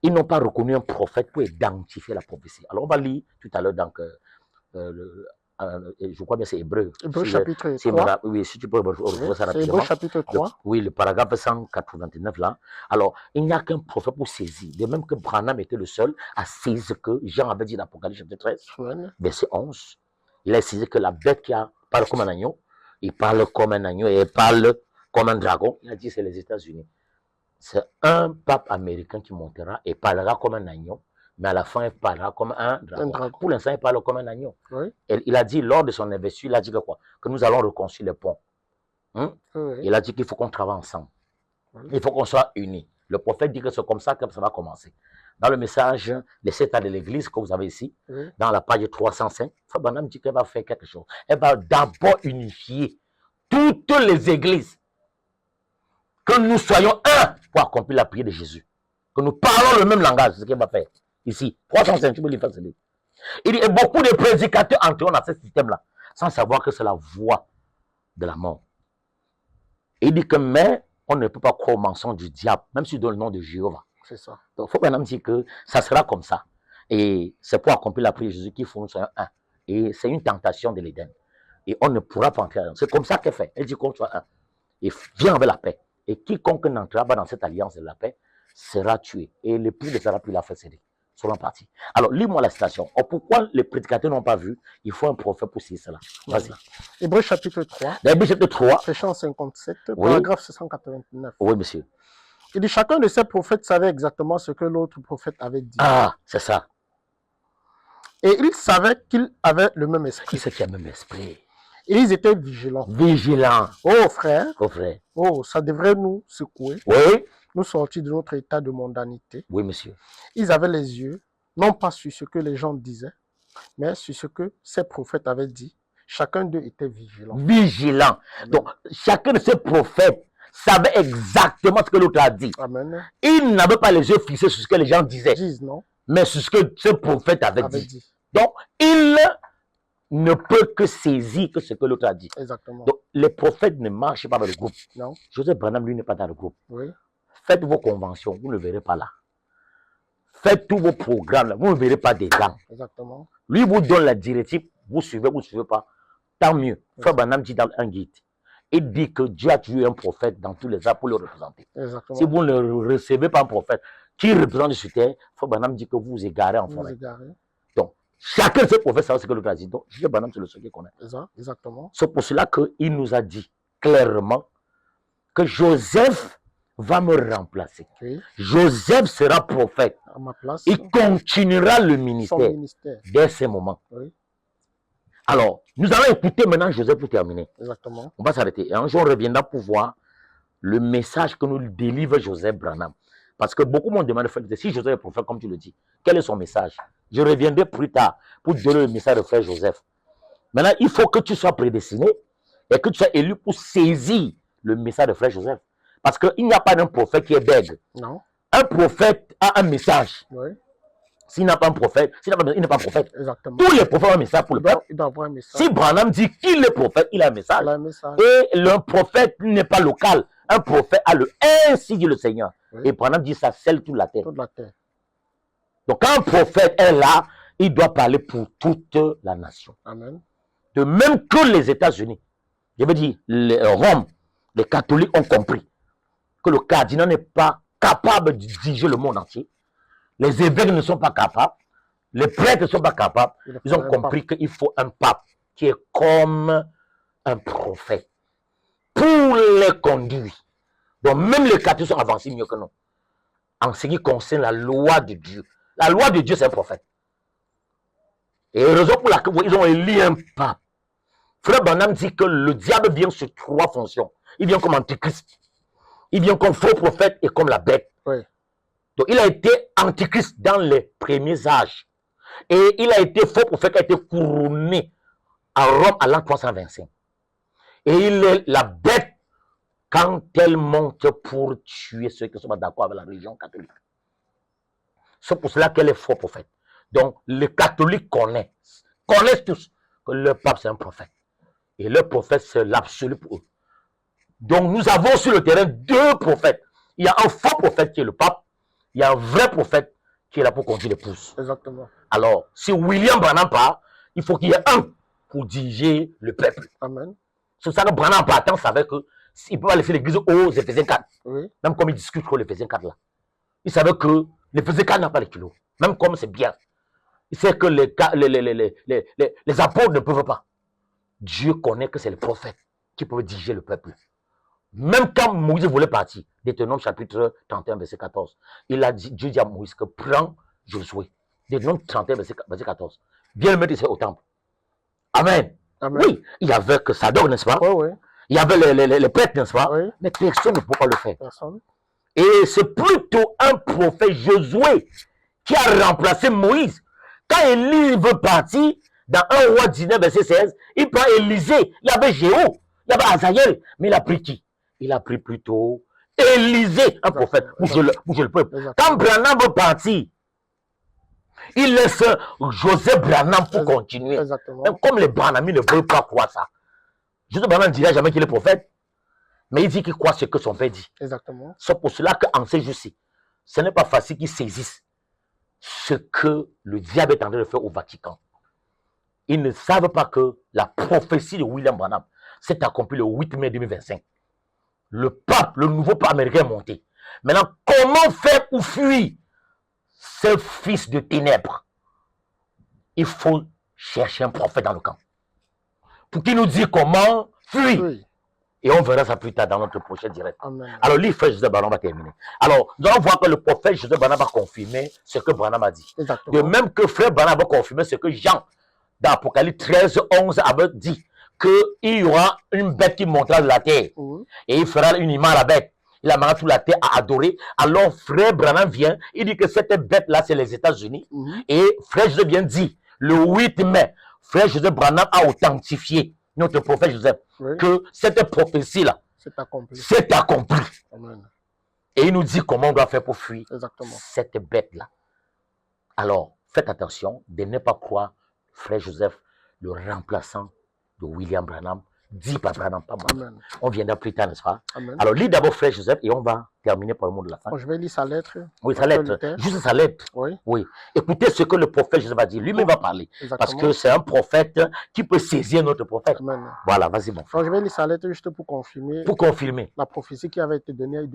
Ils n'ont pas reconnu un prophète pour identifier la prophétie. Alors on va lire tout à l'heure, donc, je crois bien c'est Hébreu. Hébreu chapitre 3. Oui, si tu peux retrouver ça rapidement. Hébreu chapitre 3. Oui, le paragraphe 189 là. Alors, il n'y a qu'un prophète pour saisir. De même que Branham était le seul à saisir ce que Jean avait dit dans l'Apocalypse chapitre 13, verset 11. Il a saisi que la bête qui parle comme un agneau, il parle comme un agneau et il parle comme un dragon. Il a dit c'est les États-Unis. C'est un pape américain qui montera et parlera comme un agneau, mais à la fin, il parlera comme un dragon. Pour l'instant, il parle comme un agneau. Et il a dit, lors de son investiture, il a dit que quoi? Que nous allons reconstruire les ponts. Il a dit qu'il faut qu'on travaille ensemble. Il faut qu'on soit unis. Le prophète dit que c'est comme ça que ça va commencer. Dans le message, les 7 ans de l'église que vous avez ici, dans la page 305, Fabanam dit qu'elle va faire quelque chose. Elle va d'abord unifier toutes les églises. Que nous soyons un pour accomplir la prière de Jésus. Que nous parlons le même langage, c'est ce qu'elle va faire. Ici, 305, tu peux lui faire ce livre. Il dit, et beaucoup de prédicateurs entreront dans ce système-là, sans savoir que c'est la voie de la mort. Et il dit que, mais, on ne peut pas croire au mensonge du diable, même si dans le nom de Jéhovah. C'est ça. Donc, il faut maintenant dire que ça sera comme ça. Et c'est pour accomplir la prière de Jésus qu'il faut que nous soyons un. Et c'est une tentation de l'Éden. Et on ne pourra pas entrer là. C'est comme ça qu'elle fait. Elle dit qu'on soit un. Et viens avec la paix. Et quiconque n'entrera pas dans cette alliance de la paix sera tué. Et l'époux ne sera plus la fête cédée. Selon partie. Alors, lis-moi la citation. Oh, pourquoi les prédicateurs n'ont pas vu? Il faut un prophète pour citer cela. Vas-y. Hébreu chapitre 3. Hébreu chapitre 3. Verset 57, paragraphe 689. Oui, monsieur. Il dit, chacun de ces prophètes savait exactement ce que l'autre prophète avait dit. Ah, c'est ça. Et ils savaient qu'ils avaient le même esprit. Qui c'est qui a le même esprit? Et ils étaient vigilants. Vigilants. Oh frère. Oh frère. Oh, ça devrait nous secouer. Oui. Nous sortir de notre état de mondanité. Oui, monsieur. Ils avaient les yeux, non pas sur ce que les gens disaient, mais sur ce que ces prophètes avaient dit. Chacun d'eux était vigilant. Vigilant. Donc, chacun de ces prophètes savait exactement ce que l'autre a dit. Amen. Il n'avait pas les yeux fixés sur ce que les gens disaient, non? Mais sur ce que ce prophète avait dit. Donc, il ne peut que saisir que ce que l'autre a dit. Exactement. Donc, les prophètes ne marchent pas dans le groupe. Non. Joseph Branham, lui, n'est pas dans le groupe. Oui. Faites vos conventions, vous ne le verrez pas là. Faites tous vos programmes, là, vous ne verrez pas dedans. Exactement. Lui vous donne la directive, vous suivez, vous ne suivez pas. Tant mieux. Frère Branham dit dans un guide, il dit que Dieu a tué un prophète dans tous les arts pour le représenter. Exactement. Si vous ne recevez pas un prophète qui représente sur terre, Frère Branham dit que vous vous égarez en forêt. Donc, chacun de ces prophètes savait ce que l'autre a dit. Donc, Frère Branham, c'est le seul qui connaît. Exactement. C'est pour cela qu'il nous a dit clairement que Joseph va me remplacer. Oui. Joseph sera prophète. À ma place. Il continuera le ministère, dès ce moment. Oui. Alors, nous allons écouter maintenant Joseph pour terminer. Exactement. On va s'arrêter. Et un jour, on reviendra pour voir le message que nous délivre Joseph Branham. Parce que beaucoup m'ont demandé, si Joseph est prophète, comme tu le dis, quel est son message? Je reviendrai plus tard pour donner le message de frère Joseph. Maintenant, il faut que tu sois prédestiné et que tu sois élu pour saisir le message de frère Joseph. Parce qu'il n'y a pas d'un prophète qui est bègue. Non. Un prophète a un message. Oui. S'il n'a pas un prophète, il n'est pas prophète. Exactement. Tous les prophètes ont un message pour le peuple. Il doit avoir un message. Si Branham dit qu'il est prophète, il a un message. Il a un message. Et le prophète n'est pas local. Un prophète a le ainsi dit le Seigneur. Oui. Et Branham dit ça scelle toute la terre. Toute la terre. Donc quand un prophète est là, il doit parler pour toute la nation. Amen. De même que les États-Unis. Je veux dire, Rome, les catholiques ont compris que le cardinal n'est pas capable de diriger le monde entier. Les évêques ne sont pas capables. Les prêtres ne sont pas capables. Ils ont compris qu'il faut un pape qui est comme un prophète pour les conduire. Donc même les catholiques sont avancés mieux que nous. En ce qui concerne la loi de Dieu. La loi de Dieu, c'est un prophète. Et raison pour laquelle ils ont élu un pape Frère Branham dit que le diable vient sur 3 fonctions. Il vient comme antichrist. Il vient comme faux prophète et comme la bête. Oui. Donc, il a été antichrist dans les premiers âges. Et il a été faux prophète qui a été couronné à Rome à l'an 325. Et il est la bête quand elle monte pour tuer ceux qui ne sont pas d'accord avec la religion catholique. C'est pour cela qu'elle est faux prophète. Donc, les catholiques connaissent tous que le pape c'est un prophète. Et le prophète, c'est l'absolu pour eux. Donc, nous avons sur le terrain 2 prophètes. Il y a un faux prophète qui est le pape. Il y a un vrai prophète qui est là pour conduire l'épouse. Exactement. Alors, si William Branham part, il faut qu'il y ait un pour diriger le peuple. Amen. C'est ça que Branham partant savait qu'il peut pas laisser l'église aux Éphésiens 4. Oui. Même comme il discute sur l'Éphésiens 4 là. Il savait que l'Éphésiens 4 n'a pas les kilos. Même comme c'est bien. Il sait que les apôtres ne peuvent pas. Dieu connaît que c'est le prophète qui peut diriger le peuple. Même quand Moïse voulait partir, Deutéronome chapitre 31, verset 14, Dieu dit à Moïse que prends Josué. Deutéronome 31, verset 14. Viens le mettre ici au temple. Amen. Amen. Oui, il y avait que Sadok, n'est-ce pas? Oui, oui. Il y avait les prêtres, n'est-ce pas? Oui. Mais personne ne peut pas le faire. Personne. Et c'est plutôt un prophète Josué qui a remplacé Moïse. Quand Élie veut partir, dans 1 roi 19, verset 16, il prend Élisée. Il y avait Jéhu, il y avait Azaël, mais il a pris qui? Il a pris plutôt Élisée, un prophète. Bouge le peuple. Quand Branham veut partir, il laisse Joseph Branham pour continuer. Exactement. Même comme les Branhamis ne veulent pas croire ça. Joseph Branham ne dira jamais qu'il est prophète, mais il dit qu'il croit ce que son père dit. Exactement. C'est pour cela qu'en ces jours-ci, ce n'est pas facile qu'ils saisissent ce que le diable est en train de faire au Vatican. Ils ne savent pas que la prophétie de William Branham s'est accomplie le 8 mai 2025. Le pape, le nouveau pape américain est monté. Maintenant, comment faire pour fuir ce fils de ténèbres? Il faut chercher un prophète dans le camp. Pour qu'il nous dise comment fuir. Oui. Et on verra ça plus tard dans notre prochain direct. Amen. Alors, lui, frère Joseph Branham va terminer. Alors, nous allons voir que le prophète Joseph Branham va confirmer ce que Branham a dit. Exactement. De même que frère Branham va confirmer ce que Jean, dans Apocalypse 13, 11, avait dit. Qu'il y aura une bête qui montera de la terre. Et il fera une image à la bête. Il amènera toute la terre à adorer. Alors, frère Branham vient. Il dit que cette bête-là, c'est les États-Unis. Et frère Joseph vient dire, le 8 mai, frère Joseph Branham a authentifié notre prophète Joseph que cette prophétie-là s'est accomplie. Amen. Et il nous dit comment on doit faire pour fuir cette bête-là. Alors, faites attention de ne pas croire frère Joseph, le remplaçant de William Branham, dit par Branham, pas moi. Amen. On viendra plus tard, n'est-ce pas? Amen. Alors, lis d'abord frère Joseph et on va terminer par le mot de la fin. Bon, je vais lire sa lettre. Oui, sa lettre. Juste sa lettre. Oui. Oui. Écoutez ce que le prophète Joseph va dire. Lui-même va parler. Exactement. Parce que c'est un prophète qui peut saisir notre prophète. Amen. Voilà, vas-y, mon frère. Donc, je vais lire sa lettre juste pour confirmer. Pour confirmer. La prophétie qui avait été donnée en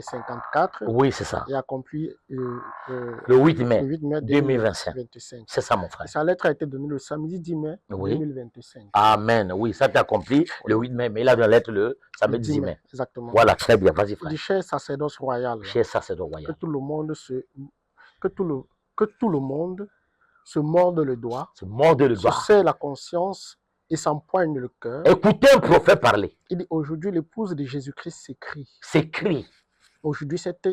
54. Oui, c'est ça. Et accomplie le 8 mai, 2025. C'est ça, mon frère. Et sa lettre a été donnée le samedi 10 mai 2025. Amen. Oui, ça t'est accompli le 8 mai, mais il a donné la lettre le samedi 10 mai. Exactement. Voilà, très bien. Vas-y, frère. Du cher sacerdoce royal. Cher sacerdoce royal. Que tout le monde se morde le doigt. Se morde le doigt. Se serre la conscience et s'empoigne le cœur. Écoutez un prophète parler. Il dit aujourd'hui, l'épouse de Jésus-Christ s'écrie. S'écrit. Aujourd'hui, cette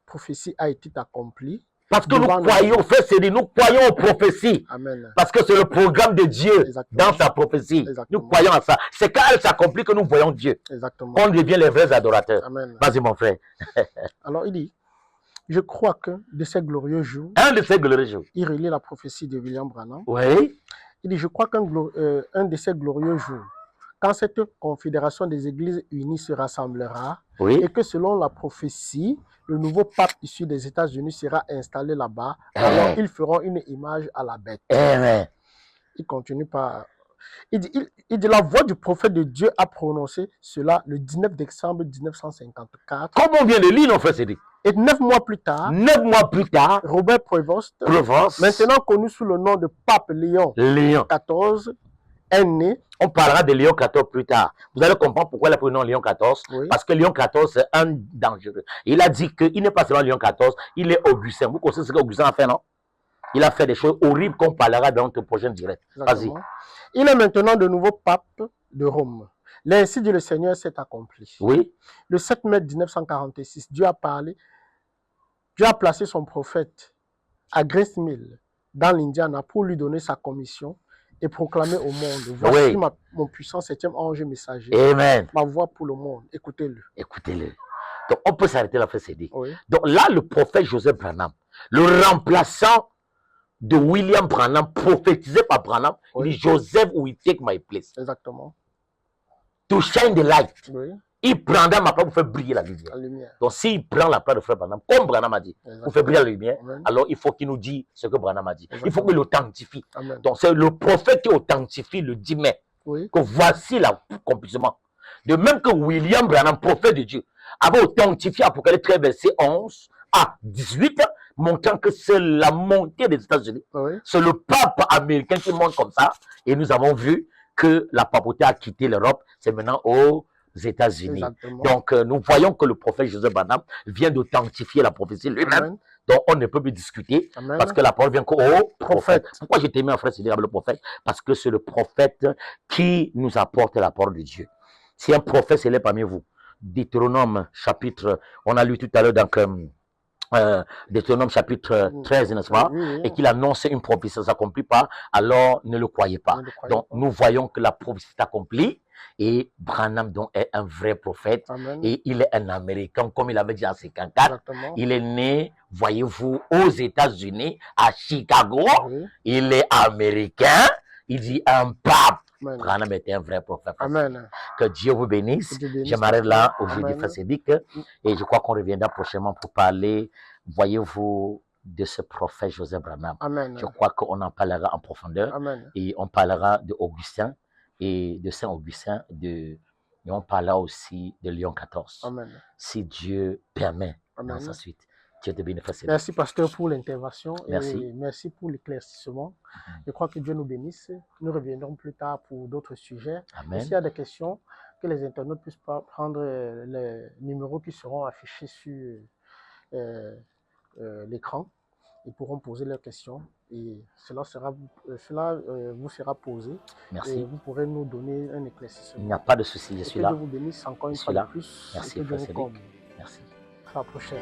prophétie a été accomplie. Parce que nous croyons, frère Cédric, nous croyons aux prophéties. Amen. Parce que c'est le programme de Dieu. Exactement. Dans sa prophétie. Exactement. Nous croyons à ça. C'est quand elle s'accomplit que nous voyons Dieu. Exactement. Qu'on devient les vrais adorateurs. Amen. Vas-y, mon frère. Alors, il dit, je crois qu'un de ces glorieux jours, il relie la prophétie de William Branham. Oui. Il dit, je crois qu'un de ces glorieux jours, quand cette confédération des églises unies se rassemblera, et que selon la prophétie, le nouveau pape issu des États-Unis sera installé là-bas, alors ils feront une image à la bête. Il continue par... Il dit, la voix du prophète de Dieu a prononcé cela le 19 décembre 1954. Comme on vient de lire, non, frère Cédric. Et 9 mois plus tard, Robert Prevost, maintenant connu sous le nom de pape Léon XIV, est né. On parlera de Léon XIV plus tard. Vous allez comprendre pourquoi il a pris le nom Léon XIV. Parce que Léon XIV, c'est un dangereux. Il a dit qu'il n'est pas seulement Léon XIV, il est Augustin. Vous connaissez ce qu'Augustin a fait, non? Il a fait des choses horribles qu'on parlera dans notre prochain direct. Vas-y. Il est maintenant de nouveau pape de Rome. L'ainsi dit le Seigneur s'est accompli. Oui. Le 7 mai 1946, Dieu a parlé, Dieu a placé son prophète à Grist Mill, dans l'Indiana, pour lui donner sa commission et proclamer au monde. Voici mon puissant 7e ange messager. Amen. Ma voix pour le monde. Écoutez-le. Écoutez-le. Donc, on peut s'arrêter là, frère Cédric. Oui. Donc là, le prophète Joseph Branham, le remplaçant de William Branham, prophétisé par Branham, oui. il dit Joseph will take my place. Exactement. To shine the light. Oui. Il prendra ma place pour faire briller la lumière. Donc, s'il prend la place de frère Branham, comme Branham a dit, pour faire briller la lumière, Amen. Alors il faut qu'il nous dise ce que Branham a dit. Exactement. Il faut qu'il l'authentifie. Donc, c'est le prophète qui authentifie le 10 mai. Oui. Que voici l'accomplissement. De même que William Branham, prophète de Dieu, avait authentifié Apocalypse 13, verset 11 à 18, montrant que c'est la montée des États-Unis. Oui. C'est le pape américain qui monte comme ça. Et nous avons vu que la papauté a quitté l'Europe. C'est maintenant aux États-Unis. Donc, nous voyons que le prophète Joseph Branham vient d'authentifier la prophétie lui-même. Donc, on ne peut plus discuter. Amen. Parce que la parole vient qu'au prophète. Pourquoi j'ai aimé en frère Cédric avec le prophète? Parce que c'est le prophète qui nous apporte la parole de Dieu. Si un prophète s'élève parmi vous, Deutéronome chapitre, on a lu tout à l'heure dans Deutéronome chapitre 13, n'est-ce pas? Oui. Et qu'il annonce une prophétie, ça ne s'accomplit pas, alors ne le croyez pas. Donc, nous voyons que la prophétie s'accomplit. Et Branham donc est un vrai prophète. Amen. Et il est un Américain, comme il avait dit en 54. Exactement. Il est né, voyez-vous, aux États-Unis, à Chicago. Oui. Il est américain. Il dit un pape. Amen. Branham était un vrai prophète. Amen. Que Dieu vous bénisse. Je m'arrête là aujourd'hui, frère Cédric. Et je crois qu'on reviendra prochainement pour parler, voyez-vous, de ce prophète Joseph Branham. Amen. Je crois qu'on en parlera en profondeur. Amen. Et on parlera de Augustin. Et de Saint-Augustin, et on parlera aussi de Léon XIV. Amen. Si Dieu permet. Amen. Dans sa suite. Dieu te bénisse. Merci, pasteur, pour l'intervention. Merci. Et merci pour l'éclaircissement. Je crois que Dieu nous bénisse. Nous reviendrons plus tard pour d'autres sujets. S'il y a des questions, que les internautes puissent prendre les numéros qui seront affichés sur l'écran. Ils pourront poser leurs questions et cela vous sera posé. Merci. Et vous pourrez nous donner un éclaircissement. Il n'y a pas de souci, je suis là. Que Dieu vous bénisse encore une fois de plus. Merci, frère Cédric. Merci. À la prochaine.